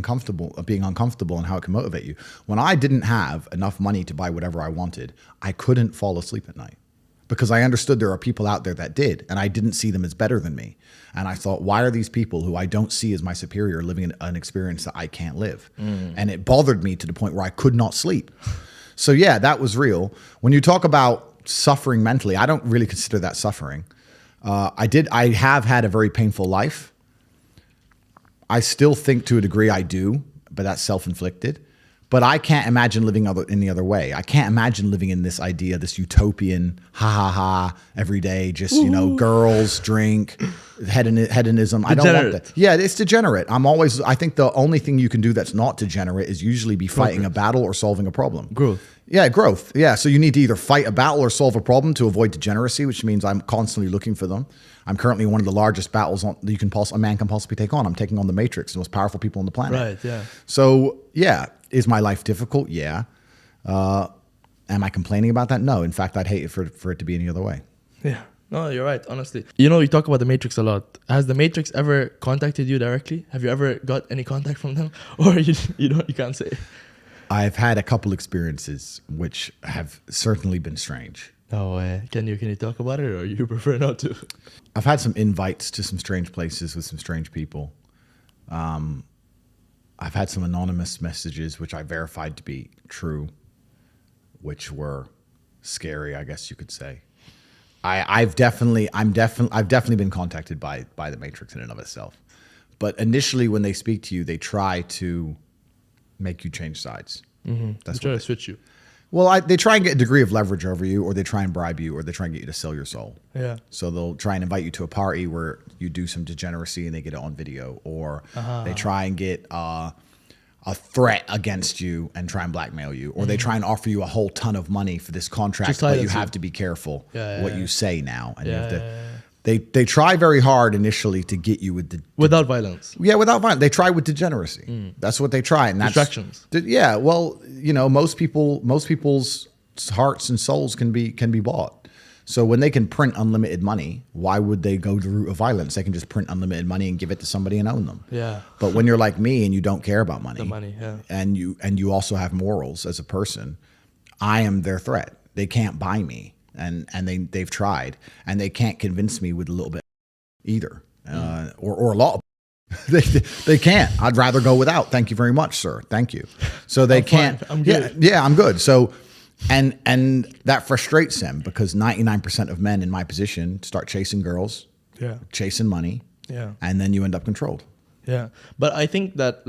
uncomfortable and how it can motivate you. When I didn't have enough money to buy whatever I wanted, I couldn't fall asleep at night because I understood there are people out there that did, and I didn't see them as better than me. And I thought, why are these people who I don't see as my superior living an experience that I can't live? And it bothered me to the point where I could not sleep. So yeah, that was real. When you talk about suffering mentally, I don't really consider that suffering. I have had a very painful life. I still think to a degree I do, but that's self-inflicted. But I can't imagine living any other way. I can't imagine living in this idea, this utopian, every day, just, girls, drink, hedonism. I don't want that. Yeah, it's degenerate. I think the only thing you can do that's not degenerate is usually be fighting a battle or solving a problem. Growth. Yeah, growth. Yeah, so you need to either fight a battle or solve a problem to avoid degeneracy, which means I'm constantly looking for them. I'm currently one of the largest battles a man can possibly take on. I'm taking on the Matrix, the most powerful people on the planet. Right, yeah. So, yeah, is my life difficult? Yeah. Am I complaining about that? No. In fact, I'd hate it for it to be any other way. Yeah. No, you're right, honestly. You talk about the Matrix a lot. Has the Matrix ever contacted you directly? Have you ever got any contact from them? Or you can't say? I've had a couple experiences which have certainly been strange. No way. Can you talk about it, or you prefer not to? I've had some invites to some strange places with some strange people. I've had some anonymous messages which I verified to be true, which were scary, I guess you could say. I've definitely been contacted by the Matrix in and of itself. But initially, when they speak to you, they try to make you change sides. Mm-hmm. They try to switch you. Well, they try and get a degree of leverage over you, or they try and bribe you, or they try and get you to sell your soul. Yeah. So they'll try and invite you to a party where you do some degeneracy and they get it on video, or they try and get a threat against you and try and blackmail you, or they try and offer you a whole ton of money for this contract, but you have to be careful what you say now, and you have to. They try very hard initially to get you without violence. Yeah, without violence. They try with degeneracy. That's what they try, and that's distractions. Yeah, well, most people's hearts and souls can be bought. So when they can print unlimited money, why would they go the route of violence? They can just print unlimited money and give it to somebody and own them. Yeah. But when you're like me and you don't care about money, and you also have morals as a person, I am their threat. They can't buy me. And they've tried, and they can't convince me with a little bit either, or a lot. They can't. I'd rather go without. Thank you very much, sir. Thank you. So they can't. I'm good. Yeah, I'm good. So, and that frustrates them because 99% of men in my position start chasing girls, chasing money, and then you end up controlled. Yeah, but I think that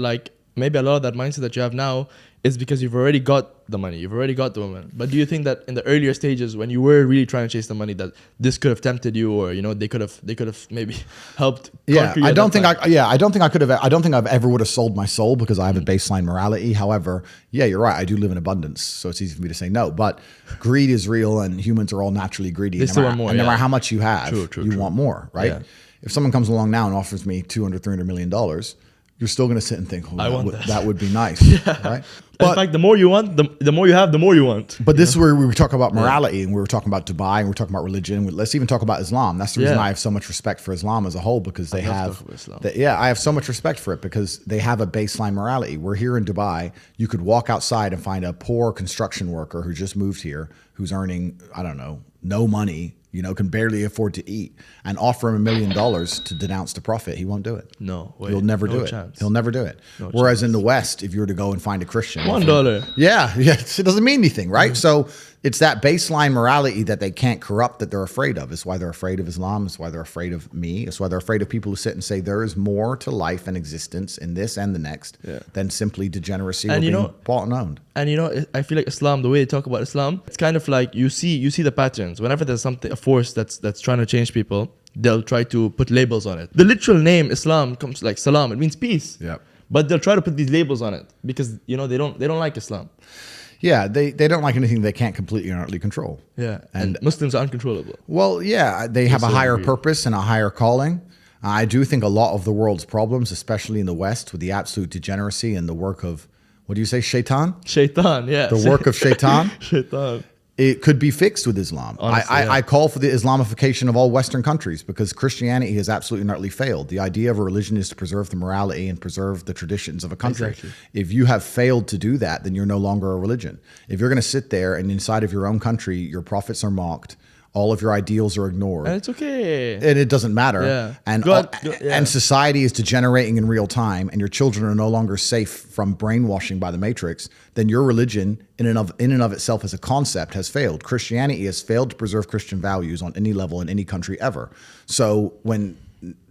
maybe a lot of that mindset that you have now is because you've already got the money, you've already got the woman. But do you think that in the earlier stages, when you were really trying to chase the money, that this could have tempted you, or they could have maybe helped? Yeah, I don't think I could have. I don't think I've ever would have sold my soul because I have a baseline morality. However, yeah, you're right. I do live in abundance, so it's easy for me to say no. But greed is real, and humans are all naturally greedy. They still want more. No matter how much you have, you want more, right? Yeah. If someone comes along now and offers me $200-300 million, you're still going to sit and think, that would be nice, right? But, in fact, the more you want, the more you have, the more you want. But this is where we talk about morality, and we were talking about Dubai, and we're talking about religion. Let's even talk about Islam. That's the reason I have so much respect for Islam as a whole, because I have so much respect for it because they have a baseline morality. We're here in Dubai. You could walk outside and find a poor construction worker who just moved here, who's earning, I don't know, no money, can barely afford to eat, and offer him $1 million to denounce the Prophet. He won't do it. No way. He'll never do it. He'll never do it. Whereas in the West, if you were to go and find a Christian, $1. Yeah, it doesn't mean anything, right? So it's that baseline morality that they can't corrupt, that they're afraid of. It's why they're afraid of Islam. It's why they're afraid of me. It's why they're afraid of people who sit and say there is more to life and existence in this and the next than simply degeneracy or being bought and owned. And I feel like Islam, the way they talk about Islam, it's kind of like you see the patterns. Whenever there's a force that's trying to change people, they'll try to put labels on it. The literal name Islam comes like salam. It means peace. Yeah. But they'll try to put these labels on it because they don't like Islam. Yeah, they don't like anything they can't completely and utterly control. Yeah, and Muslims are uncontrollable. Well, yeah, they have a higher purpose and a higher calling. I do think a lot of the world's problems, especially in the West, with the absolute degeneracy and the work of, what do you say, shaitan? Shaitan, yeah. The work of shaitan. Shaitan. It could be fixed with Islam. Honestly, I call for the Islamification of all Western countries because Christianity has absolutely and utterly failed. The idea of a religion is to preserve the morality and preserve the traditions of a country. Exactly. If you have failed to do that, then you're no longer a religion. If you're going to sit there and inside of your own country, your prophets are mocked, all of your ideals are ignored. And it's okay. And it doesn't matter. Yeah. And society is degenerating in real time, and your children are no longer safe from brainwashing by the Matrix, then your religion in and of itself as a concept has failed. Christianity has failed to preserve Christian values on any level in any country ever. So when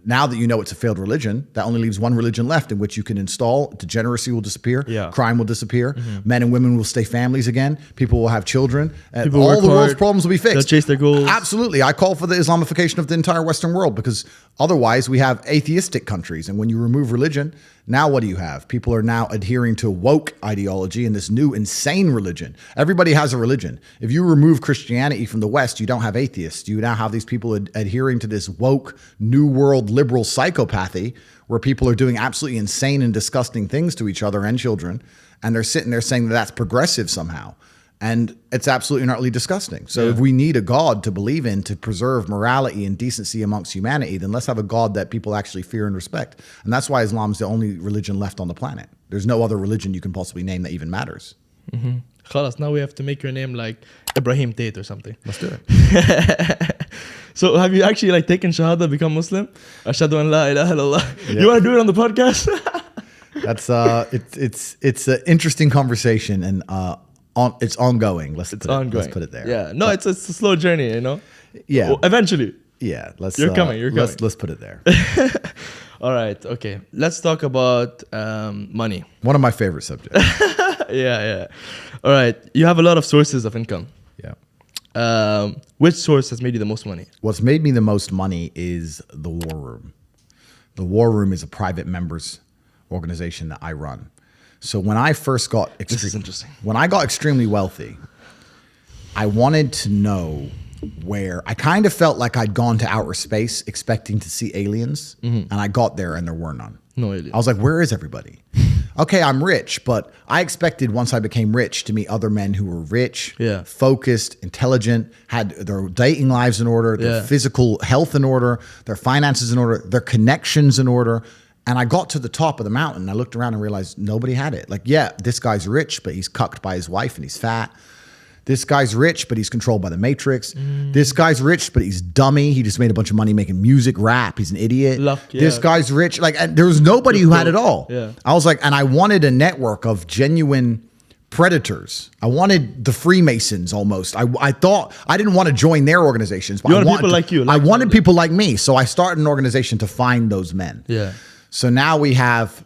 now that you know it's a failed religion, that only leaves one religion left in which you can install. Degeneracy will disappear. Yeah. Crime will disappear. Men and women will stay families again. People will have children. People all work the world's hard. problems will be fixed. They'll chase their goals. Absolutely. I call for the Islamification of the entire Western world, because otherwise we have atheistic countries. And when you remove religion, now what do you have? People are now adhering to woke ideology and this new insane religion. Everybody has a religion. If you remove Christianity from the West, you don't have atheists. You now have these people adhering to this woke, new world, liberal psychopathy where people are doing absolutely insane and disgusting things to each other and children. And they're sitting there saying that that's progressive somehow. And it's absolutely and utterly disgusting. So if we need a God to believe in to preserve morality and decency amongst humanity, then let's have a God that people actually fear and respect. And that's why Islam's the only religion left on the planet. There's no other religion you can possibly name that even matters. Khalas, now we have to make your name like Ibrahim Tate or something. Let's do it. So have you actually like taken Shahada, become Muslim? Ashhadu an la ilaha illallah. Yeah. You want to do it on the podcast? That's it's an interesting conversation, and it's ongoing. Let's put it there. Yeah. No, it's a slow journey, you know? Yeah. Well, eventually. Yeah. You're coming. Let's put it there. All right. Okay. Let's talk about money. One of my favorite subjects. Yeah. All right. You have a lot of sources of income. Yeah. Which source has made you the most money? What's made me the most money is the War Room. The War Room is a private members organization that I run. So when I first got This is interesting. when I got extremely wealthy, I wanted to know where I kind of felt like I'd gone to outer space expecting to see aliens, and I got there and there were none. No alien. I was like, where is everybody? Okay, I'm rich, but I expected once I became rich to meet other men who were rich, focused, intelligent, had their dating lives in order, their physical health in order, their finances in order, their connections in order. And I got to the top of the mountain and I looked around and realized nobody had it. Like, yeah, this guy's rich, but he's cucked by his wife and he's fat. This guy's rich, but he's controlled by the Matrix. This guy's rich, but he's dummy. He just made a bunch of money making music, rap. He's an idiot. This guy's rich. Like, and there was nobody who had it all. Yeah. I was like, and I wanted a network of genuine predators. I wanted the Freemasons almost. I thought I didn't want to join their organizations. But You wanted people like you. I wanted people like me. So I started an organization to find those men. Yeah. So now we have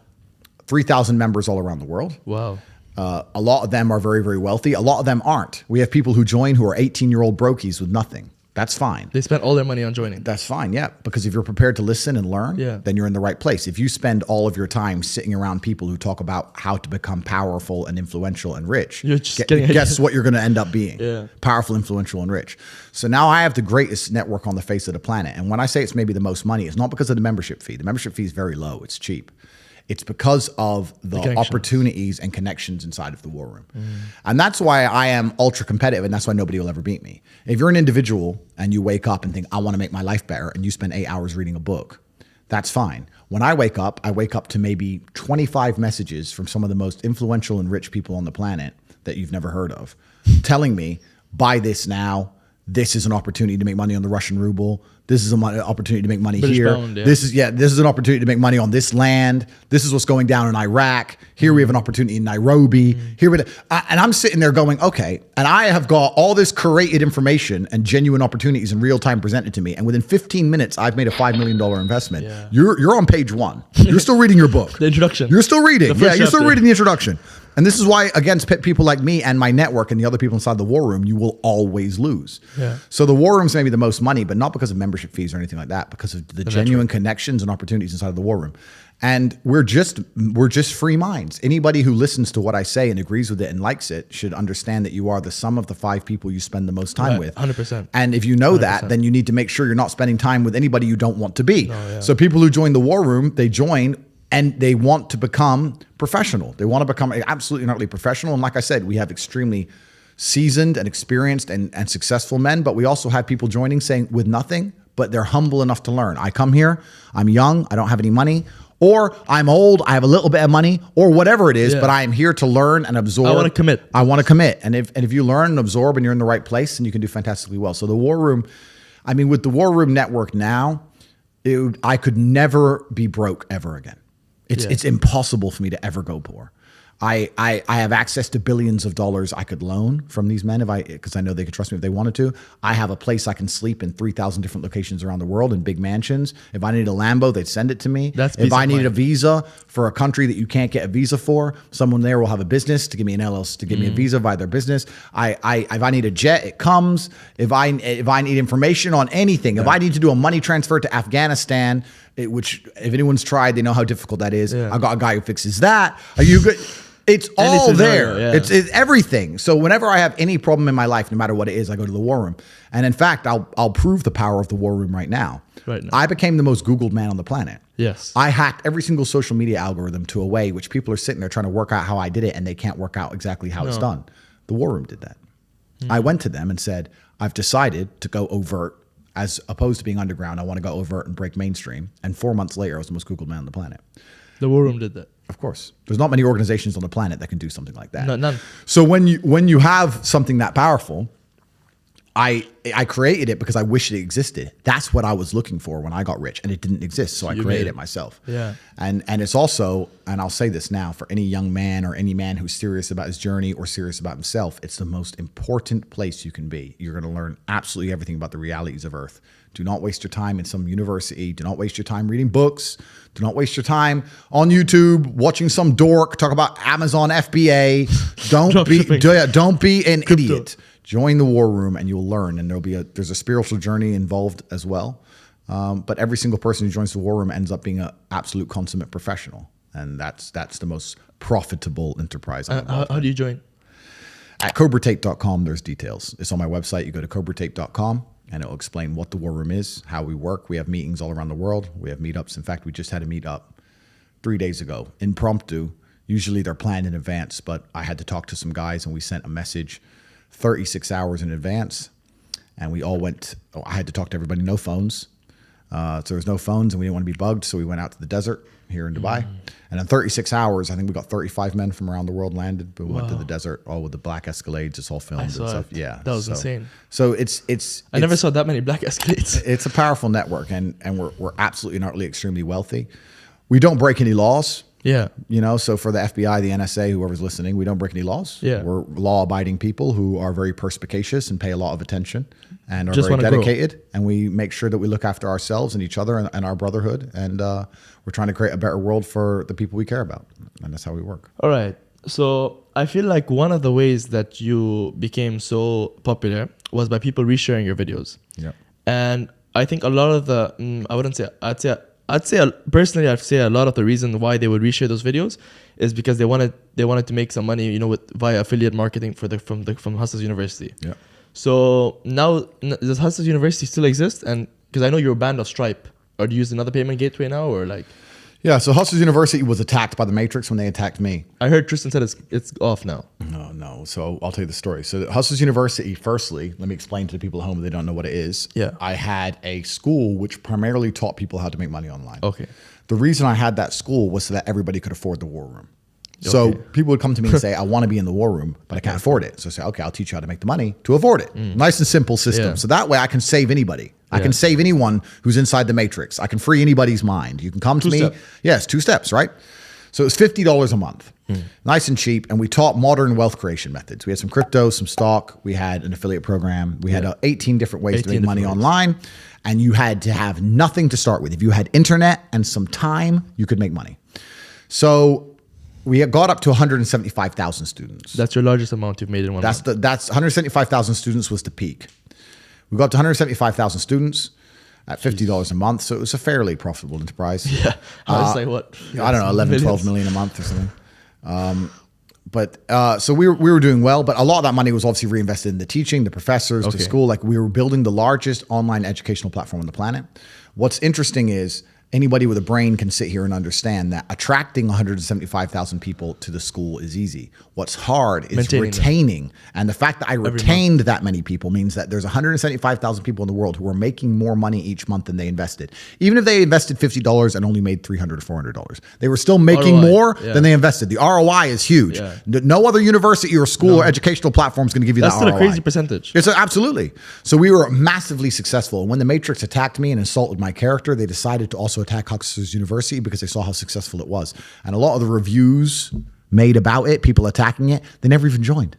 3,000 members all around the world. Wow. A lot of them are very, very wealthy. A lot of them aren't. We have people who join who are 18-year-old brokies with nothing. That's fine. They spent all their money on joining. That's fine, yeah. Because if you're prepared to listen and learn, then you're in the right place. If you spend all of your time sitting around people who talk about how to become powerful and influential and rich, you're just guess what you're going to end up being? Yeah. Powerful, influential, and rich. So now I have the greatest network on the face of the planet. And when I say it's maybe the most money, it's not because of the membership fee. The membership fee is very low. It's cheap. It's because of the opportunities and connections inside of the War Room. And that's why I am ultra competitive, and that's why nobody will ever beat me. If you're an individual and you wake up and think, I want to make my life better, and you spend 8 hours reading a book, that's fine. When I wake up to maybe 25 messages from some of the most influential and rich people on the planet that you've never heard of, telling me, buy this now. This is an opportunity to make money on the Russian ruble. This is an opportunity to make money British here. pound, This is an opportunity to make money on this land. This is what's going down in Iraq. Here we have an opportunity in Nairobi. And I'm sitting there going, okay. And I have got all this curated information and genuine opportunities in real time presented to me. And within 15 minutes, I've made a $5 million investment. Yeah. You're on page 1. You're still reading your book. The introduction. You're still reading. You're still reading the introduction. And this is why, against people like me and my network and the other people inside the War Room, you will always lose. Yeah. So the War Room's maybe the most money, but not because of membership fees or anything like that, because of the genuine connections and opportunities inside of the War Room. And we're just free minds. Anybody who listens to what I say and agrees with it and likes it should understand that you are the sum of the 5 people you spend the most time with. 100%. And if you know 100%. That, then you need to make sure you're not spending time with anybody you don't want to be. So people who join the War Room, they join and they want to become professional. They want to become absolutely and utterly professional. And like I said, we have extremely seasoned and experienced and successful men, but we also have people joining saying with nothing, but they're humble enough to learn. I come here, I'm young, I don't have any money, or I'm old, I have a little bit of money, or whatever it is, but I am here to learn and absorb. I want to commit. I want to commit. And if you learn and absorb and you're in the right place, then you can do fantastically well. So the War Room, I mean, with the War Room network now, I could never be broke ever again. It's impossible for me to ever go poor. I have access to billions of dollars I could loan from these men because I know they could trust me if they wanted to. I have a place I can sleep in 3,000 different locations around the world in big mansions. If I needed a Lambo, they'd send it to me. If I needed a visa for a country that you can't get a visa for, someone there will have a business to give me an LLC, to give me a visa via their business. If I need a jet, it comes. If I need information on anything, if I need to do a money transfer to Afghanistan, which if anyone's tried, they know how difficult that is. I got a guy who fixes that. Are you good? It's all there. It's everything. So whenever I have any problem in my life, no matter what it is, I go to the War Room. And in fact, I'll prove the power of the War Room right now. I became the most Googled man on the planet. Yes. I hacked every single social media algorithm to a way which people are sitting there trying to work out how I did it, and they can't work out exactly how it's done. The War Room did that. I went to them and said, I've decided to go overt as opposed to being underground. I want to go overt and break mainstream. And 4 months later, I was the most Googled man on the planet. The War Room did that. Of course. There's not many organizations on the planet that can do something like that. None. So when you have something that powerful, I created it because I wish it existed. That's what I was looking for when I got rich, and it didn't exist. So I created it myself. Yeah. And it's also, and I'll say this now, for any young man or any man who's serious about his journey or serious about himself, it's the most important place you can be. You're going to learn absolutely everything about the realities of Earth. Do not waste your time in some university. Do not waste your time reading books. Do not waste your time on YouTube watching some dork talk about Amazon FBA. Don't be an idiot. Join the War Room and you'll learn. And there's a spiritual journey involved as well. But every single person who joins the War Room ends up being an absolute consummate professional, and that's the most profitable enterprise. How do you join? At CobraTate.com, there's details. It's on my website. You go to CobraTate.com. And it'll explain what the War Room is, how we work. We have meetings all around the world. We have meetups. In fact, we just had a meetup 3 days ago, impromptu. Usually they're planned in advance, but I had to talk to some guys and we sent a message 36 hours in advance. And we all went, I had to talk to everybody, no phones. So there was no phones and we didn't want to be bugged. So we went out to the desert here in Dubai. And in 36 hours, I think we got 35 men from around the world landed. But we went to the desert, all with the black Escalades. It's all filmed and stuff. Yeah. That was insane. So I never saw that many black Escalades. It's a powerful network, and we're absolutely and utterly extremely wealthy. We don't break any laws. Yeah. So for the FBI, the NSA, whoever's listening, we don't break any laws. Yeah. We're law-abiding people who are very perspicacious and pay a lot of attention and are Just very dedicated. Grow. And we make sure that we look after ourselves and each other and our brotherhood. And we're trying to create a better world for the people we care about. And that's how we work. All right. So I feel like one of the ways that you became so popular was by people resharing your videos. Yeah. And I think a lot of I'd say personally, I'd say a lot of the reason why they would reshare those videos is because they wanted to make some money, via affiliate marketing from Hustlers University. Yeah. So now, does Hustlers University still exist? And because I know you're banned of Stripe, or do you use another payment gateway now, or like? Yeah. So Hustlers University was attacked by the Matrix when they attacked me. I heard Tristan said it's off now. No. So I'll tell you the story. So Hustlers University, firstly, let me explain to the people at home if they don't know what it is. Yeah. I had a school which primarily taught people how to make money online. Okay. The reason I had that school was so that everybody could afford the War Room. So people would come to me and say, I want to be in the War Room, but I can't afford it. So I say, okay, I'll teach you how to make the money to afford it. Nice and simple system. Yeah. So that way I can save anybody. I can save anyone who's inside the Matrix. I can free anybody's mind. You can come to me. Yes, 2 steps, right? So it's $50 a month. Nice and cheap. And we taught modern wealth creation methods. We had some crypto, some stock. We had an affiliate program. We had 18 different ways to make money online. And you had to have nothing to start with. If you had internet and some time, you could make money. So we got up to 175,000 students. That's your largest amount you've made in one month. That's 175,000 students was the peak. We got up to 175,000 students at $50 a month. So it was a fairly profitable enterprise. Yeah. I was like, what? I don't know, 11, 12 million a month or something. So we were doing well, but a lot of that money was obviously reinvested in the teaching, the professors, to school. Like we were building the largest online educational platform on the planet. What's interesting is anybody with a brain can sit here and understand that attracting 175,000 people to the school is easy. What's hard is retaining. And the fact that I retained that many people means that there's 175,000 people in the world who are making more money each month than they invested. Even if they invested $50 and only made $300 or $400, they were still making more than they invested. The ROI is huge. Yeah. No other university or school or educational platform is going to give you that ROI. That's still a crazy percentage. It's absolutely. So we were massively successful. And when the Matrix attacked me and insulted my character, they decided to also attack Hustlers University because they saw how successful it was. And a lot of the reviews made about it, people attacking it, they never even joined.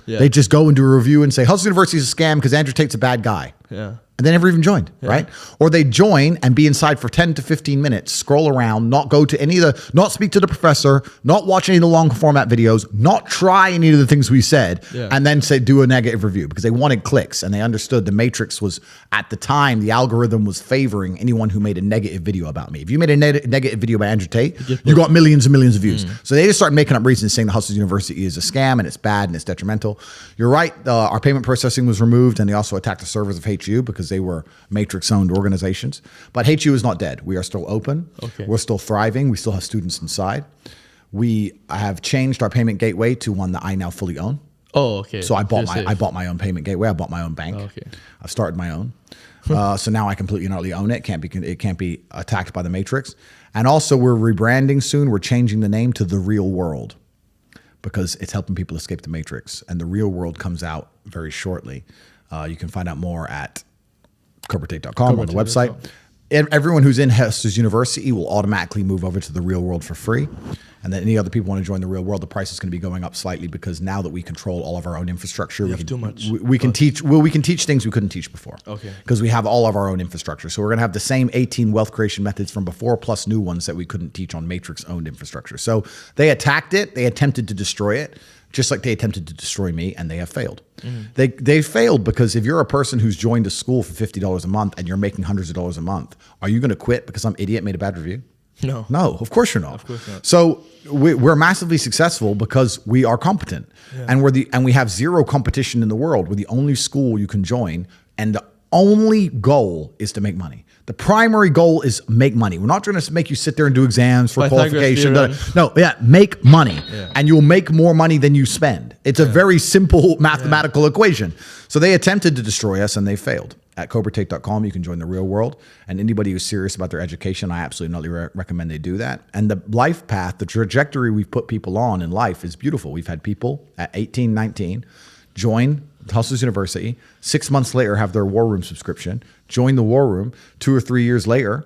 Yeah. They just go and do a review and say, Hustle University is a scam because Andrew Tate's a bad guy. Yeah. And they never even joined, right? Or they join and be inside for 10 to 15 minutes, scroll around, not go to any of the, not speak to the professor, not watch any of the long format videos, not try any of the things we said, and then say, do a negative review because they wanted clicks and they understood the matrix was, at the time, the algorithm was favoring anyone who made a negative video about me. If you made a negative video about Andrew Tate, you got millions and millions of views. So they just started making up reasons saying the Hustle University is a scam and it's bad and it's detrimental. You're right. Our payment processing was removed and they also attacked the servers of HU because they were matrix-owned organizations. But HU is not dead. We are still open. Okay. We're still thriving. We still have students inside. We have changed our payment gateway to one that I now fully own. Oh, okay. So I bought my own payment gateway. I bought my own bank. Oh, okay. I've started my own. So now I completely and utterly own it. It can't be attacked by the matrix. And also we're rebranding soon. We're changing the name to The Real World because it's helping people escape the matrix. And The Real World comes out very shortly. You can find out more at cryptocurrencies.com on the website. Everyone who's in Hustle University will automatically move over to The Real World for free. And then any other people want to join The Real World, the price is going to be going up slightly because now that we control all of our own infrastructure, we can teach things we couldn't teach before. Okay. Because we have all of our own infrastructure. So we're going to have the same 18 wealth creation methods from before plus new ones that we couldn't teach on matrix-owned infrastructure. So they attacked it. They attempted to destroy it, just like they attempted to destroy me, and they have failed. They failed because if you're a person who's joined a school for $50 a month and you're making hundreds of dollars a month, are you going to quit because some idiot made a bad review? No. No, of course you're not. Of course not. So we're massively successful because we are competent, and we have zero competition in the world. We're the only school you can join, and the only goal is to make money. The primary goal is make money. We're not trying to make you sit there and do exams for qualification. Make money, and you'll make more money than you spend. It's a very simple mathematical equation. So they attempted to destroy us, and they failed. At CobraTate.com, you can join The Real World. And anybody who's serious about their education, I absolutely recommend they do that. And the life path, the trajectory we've put people on in life is beautiful. We've had people at 18, 19 join Hustle University, 6 months later have their War Room subscription, join the War Room, 2 or 3 years later,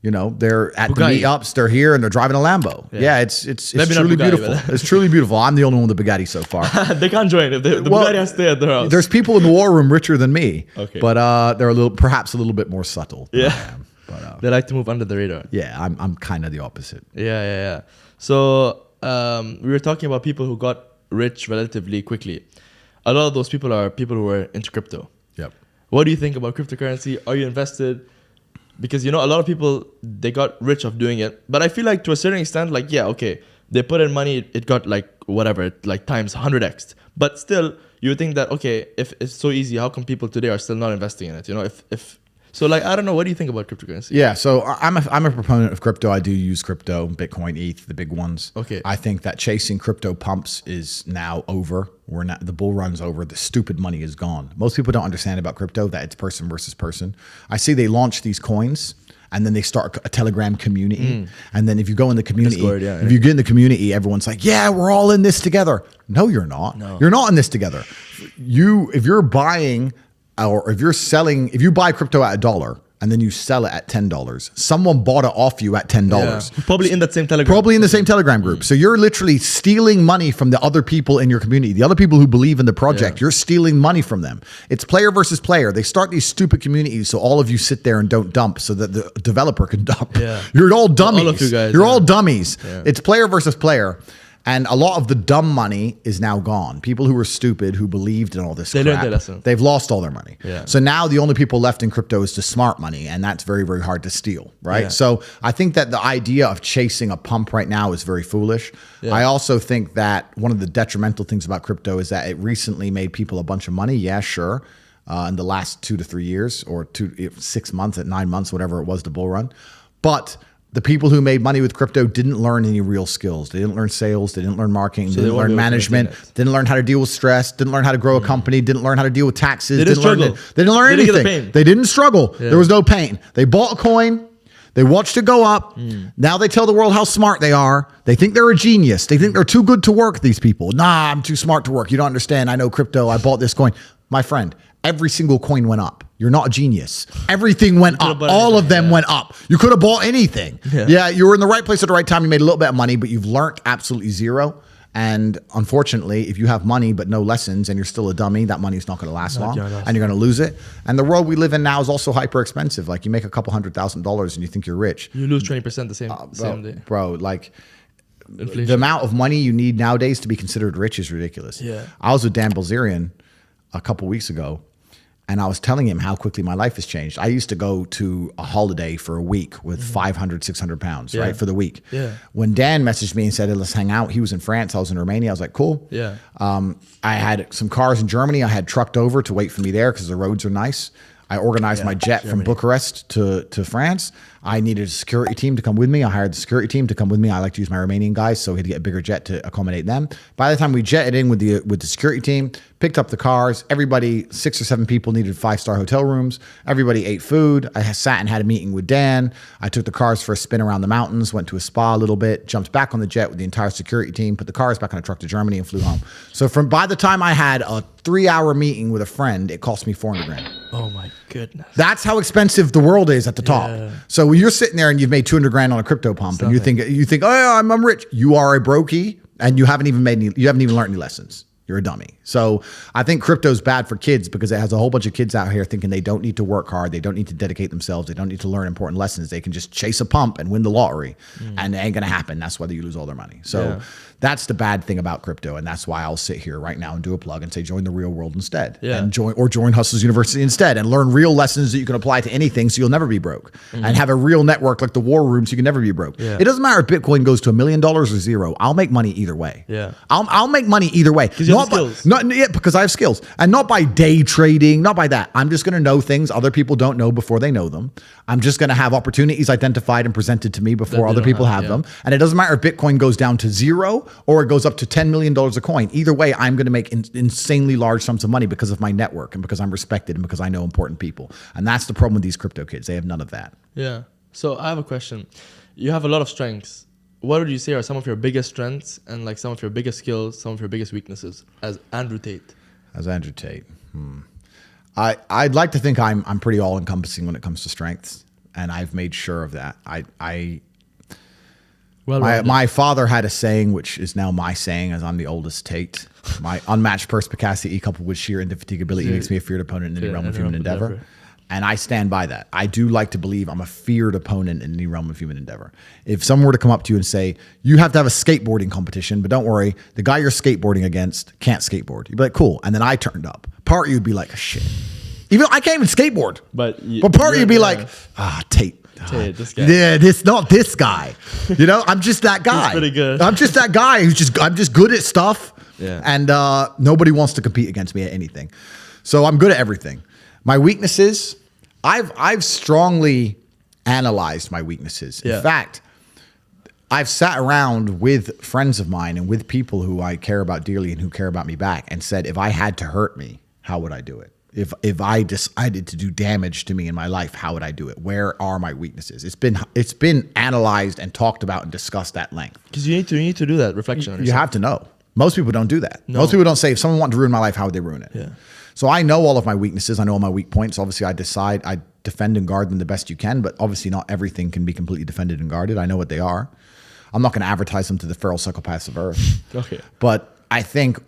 they're at the meetups, they're here, and they're driving a Lambo. Yeah, it's truly beautiful. It's truly beautiful. I'm the only one with the Bugatti so far. They can't join if the Bugatti has to stay at their house. There's people in the War Room richer than me, okay, but they're perhaps a little bit more subtle than I am. But, they like to move under the radar. Yeah, I'm kind of the opposite. Yeah. So we were talking about people who got rich relatively quickly. A lot of those people are people who are into crypto. Yep. What do you think about cryptocurrency? Are you invested? Because, a lot of people, they got rich of doing it. But I feel like to a certain extent, they put in money, it got times 100x. But still, you would think that, okay, if it's so easy, how come people today are still not investing in it? So I don't know. What do you think about cryptocurrency? Yeah, so I'm a proponent of crypto. I do use crypto, Bitcoin, ETH, the big ones. Okay. I think that chasing crypto pumps is now over. The bull run's over. The stupid money is gone. Most people don't understand about crypto that it's person versus person. I see they launch these coins and then they start a Telegram community. And then if you go in the community, Discord, if you get in the community, everyone's like, yeah, we're all in this together. No, you're not. No. You're not in this together. If you're buying or if you buy crypto at $1 and then you sell it at $10, someone bought it off you at $10. Yeah. Probably in that same Telegram. Probably in the same Telegram group. So you're literally stealing money from the other people in your community, the other people who believe in the project. You're stealing money from them. It's player versus player. They start these stupid communities so all of you sit there and don't dump so that the developer can dump. Yeah. You're all dummies. All of you guys. You're all dummies. Yeah. It's player versus player. And a lot of the dumb money is now gone. People who were stupid, who believed in all this crap, learned their lesson. They've lost all their money. Yeah. So now the only people left in crypto is the smart money, and that's very, very hard to steal, right? Yeah. So I think that the idea of chasing a pump right now is very foolish. Yeah. I also think that one of the detrimental things about crypto is that it recently made people a bunch of money. Yeah, sure. In the last 2 to 3 years or 6 months, 9 months, whatever it was, the bull run. But the people who made money with crypto didn't learn any real skills. They didn't learn sales. They didn't learn marketing. Didn't learn management. Didn't learn how to deal with stress. Didn't learn how to grow a company. Didn't learn how to deal with taxes. They didn't struggle. They didn't learn anything. They didn't struggle. Yeah. There was no pain. They bought a coin. They watched it go up. Now they tell the world how smart they are. They think they're a genius. They think they're too good to work, these people. Nah, I'm too smart to work. You don't understand. I know crypto. I bought this coin. My friend, every single coin went up. You're not a genius. Everything went up. All of them went up. You could have bought anything. Yeah, you were in the right place at the right time. You made a little bit of money, but you've learned absolutely zero. And unfortunately, if you have money but no lessons and you're still a dummy, that money is not going to last long and you're going to lose it. And the world we live in now is also hyper expensive. Like you make a couple $100,000 and you think you're rich. You lose 20% the same day. Bro, like Inflation. the amount of money you need nowadays to be considered rich is ridiculous. Yeah. I was with Dan Bilzerian a couple weeks ago, and I was telling him how quickly my life has changed. I used to go to a holiday for a week with 500, 600 pounds, right, for the week. Yeah. When Dan messaged me and said, hey, let's hang out, he was in France, I was in Romania. I was like, cool. Yeah. I had some cars in Germany I had trucked over to wait for me there because the roads are nice. I organized my jet from Bucharest to France. I needed a security team to come with me. I hired the security team to come with me. I like to use my Romanian guys, so we had to get a bigger jet to accommodate them. By the time we jetted in with the security team, picked up the cars, everybody, 6 or 7 people needed 5-star hotel rooms. Everybody ate food. I sat and had a meeting with Dan. I took the cars for a spin around the mountains, went to a spa a little bit, jumped back on the jet with the entire security team, put the cars back on a truck to Germany and flew home. So by the time I had a 3-hour meeting with a friend, it cost me 400 grand. Oh my goodness. That's how expensive the world is at the top. So when you're sitting there and you've made 200 grand on a crypto pump and you think, oh, yeah, I'm rich. You are a brokey and you haven't even learned any lessons. You're a dummy. So I think crypto is bad for kids because it has a whole bunch of kids out here thinking they don't need to work hard. They don't need to dedicate themselves. They don't need to learn important lessons. They can just chase a pump and win the lottery and it ain't going to happen. That's whether you lose all their money. So that's the bad thing about crypto. And that's why I'll sit here right now and do a plug and say, join the real world instead and join Hustlers University instead and learn real lessons that you can apply to anything. So you'll never be broke and have a real network like the war room. So you can never be broke. It doesn't matter if Bitcoin goes to $1 million or zero. I'll make money either way. I'll make money either way. Because I have skills and not by day trading, not by that. I'm just going to know things other people don't know before they know them. I'm just going to have opportunities identified and presented to me before other people have them. And it doesn't matter if Bitcoin goes down to zero or it goes up to $10 million a coin. Either way, I'm going to make insanely large sums of money because of my network and because I'm respected and because I know important people. And that's the problem with these crypto kids. They have none of that. Yeah. So I have a question. You have a lot of strengths. What would you say are some of your biggest strengths and like some of your biggest skills, some of your biggest weaknesses as Andrew Tate? As Andrew Tate. I'd like to think I'm pretty all encompassing when it comes to strengths, and I've made sure of that. My father had a saying, which is now my saying, as I'm the oldest Tate. My unmatched perspicacity coupled with sheer indefatigability makes me a feared opponent in any realm of human endeavor. And I stand by that. I do like to believe I'm a feared opponent in any realm of human endeavor. If someone were to come up to you and say, you have to have a skateboarding competition, but don't worry, the guy you're skateboarding against can't skateboard. You'd be like, cool. And then I turned up. Part of you would be like, shit. Even I can't even skateboard. But part of you would be like, Tate. Tate, this guy. Yeah, not this guy. You know, I'm just that guy. He's pretty good. I'm just that guy I'm just good at stuff. Yeah. And nobody wants to compete against me at anything. So I'm good at everything. My weaknesses, I've strongly analyzed my weaknesses. In fact, I've sat around with friends of mine and with people who I care about dearly and who care about me back and said, if I had to hurt me, how would I do it? If I decided to do damage to me in my life, how would I do it? Where are my weaknesses? It's been analyzed and talked about and discussed at length. Because you need to do that reflection on yourself. You have to know. Most people don't do that. No. Most people don't say, if someone wanted to ruin my life, how would they ruin it? Yeah. So I know all of my weaknesses. I know all my weak points. Obviously, I defend and guard them the best you can, but obviously not everything can be completely defended and guarded. I know what they are. I'm not going to advertise them to the feral psychopaths of Earth. Okay. But I think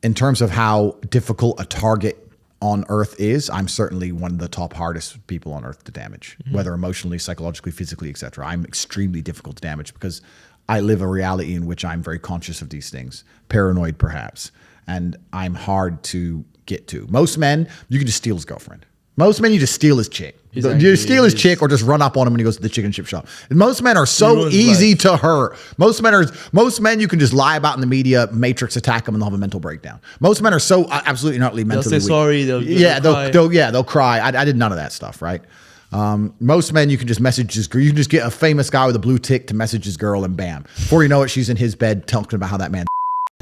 in terms of how difficult a target on Earth is, I'm certainly one of the top hardest people on Earth to damage, whether emotionally, psychologically, physically, etc. I'm extremely difficult to damage because I live a reality in which I'm very conscious of these things, paranoid perhaps, and I'm hard to get to. Most men, you can just steal his girlfriend. Most men, you just steal his chick. You steal his chick or just run up on him when he goes to the chicken chip shop. And most men are so easy to hurt. Most men you can just lie about in the media, matrix attack them, and they'll have a mental breakdown. Most men are so absolutely and utterly mentally weak. They'll say sorry. They'll cry. I did none of that stuff, right? Most men, you can just message his girl. You can just get a famous guy with a blue tick to message his girl, and bam, before you know it, she's in his bed talking about how that man.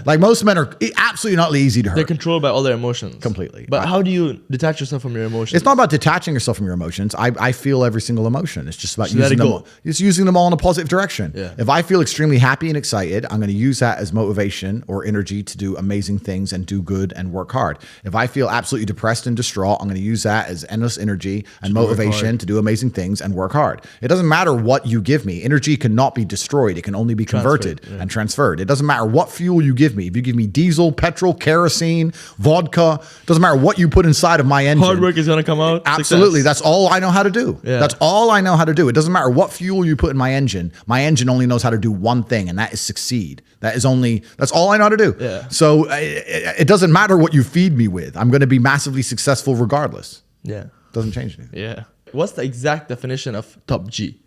Like most men are absolutely not easy to hurt. They're controlled by all their emotions. Completely. But how do you detach yourself from your emotions? It's not about detaching yourself from your emotions. I feel every single emotion. It's just about So let using it them. go. It's using them all in a positive direction. Yeah. If I feel extremely happy and excited, I'm going to use that as motivation or energy to do amazing things and do good and work hard. If I feel absolutely depressed and distraught, I'm going to use that as endless energy and motivation to do amazing things and work hard. It doesn't matter what you give me. Energy cannot be destroyed. It can only be converted and transferred. It doesn't matter what fuel you give me. If you give me diesel, petrol, kerosene, vodka, doesn't matter what you put inside of my engine. Hard work is going to come out. Absolutely. Success. That's all I know how to do. Yeah. That's all I know how to do. It doesn't matter what fuel you put in my engine. My engine only knows how to do one thing, and that is succeed. That's all I know how to do. Yeah. So it doesn't matter what you feed me with. I'm going to be massively successful regardless. Yeah. Doesn't change anything. Yeah. What's the exact definition of top G?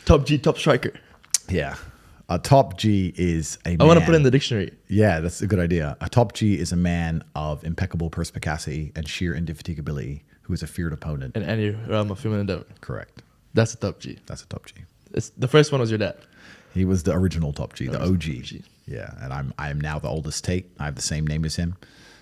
Top G, top striker. Yeah. A top G is a man. I want to put it in the dictionary. Yeah, that's a good idea. A top G is a man of impeccable perspicacity and sheer indefatigability who is a feared opponent. In any realm of human endeavor. Correct. That's a top G. That's a top G. The first one was your dad. He was the original top G, the OG. OG. Yeah, and I am now the oldest Tate. I have the same name as him.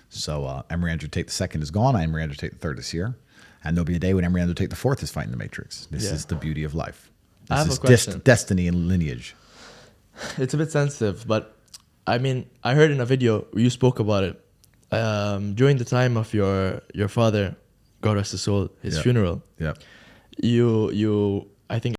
So Emery Andrew Tate II is gone. Emery Andrew Tate III is here. And there'll be a day when Emery Andrew Tate IV is fighting the Matrix. This is the beauty of life. I have This a question. destiny and lineage. It's a bit sensitive, but I mean, I heard in a video you spoke about it during the time of your father, God rest his soul, his funeral. Yeah. You I think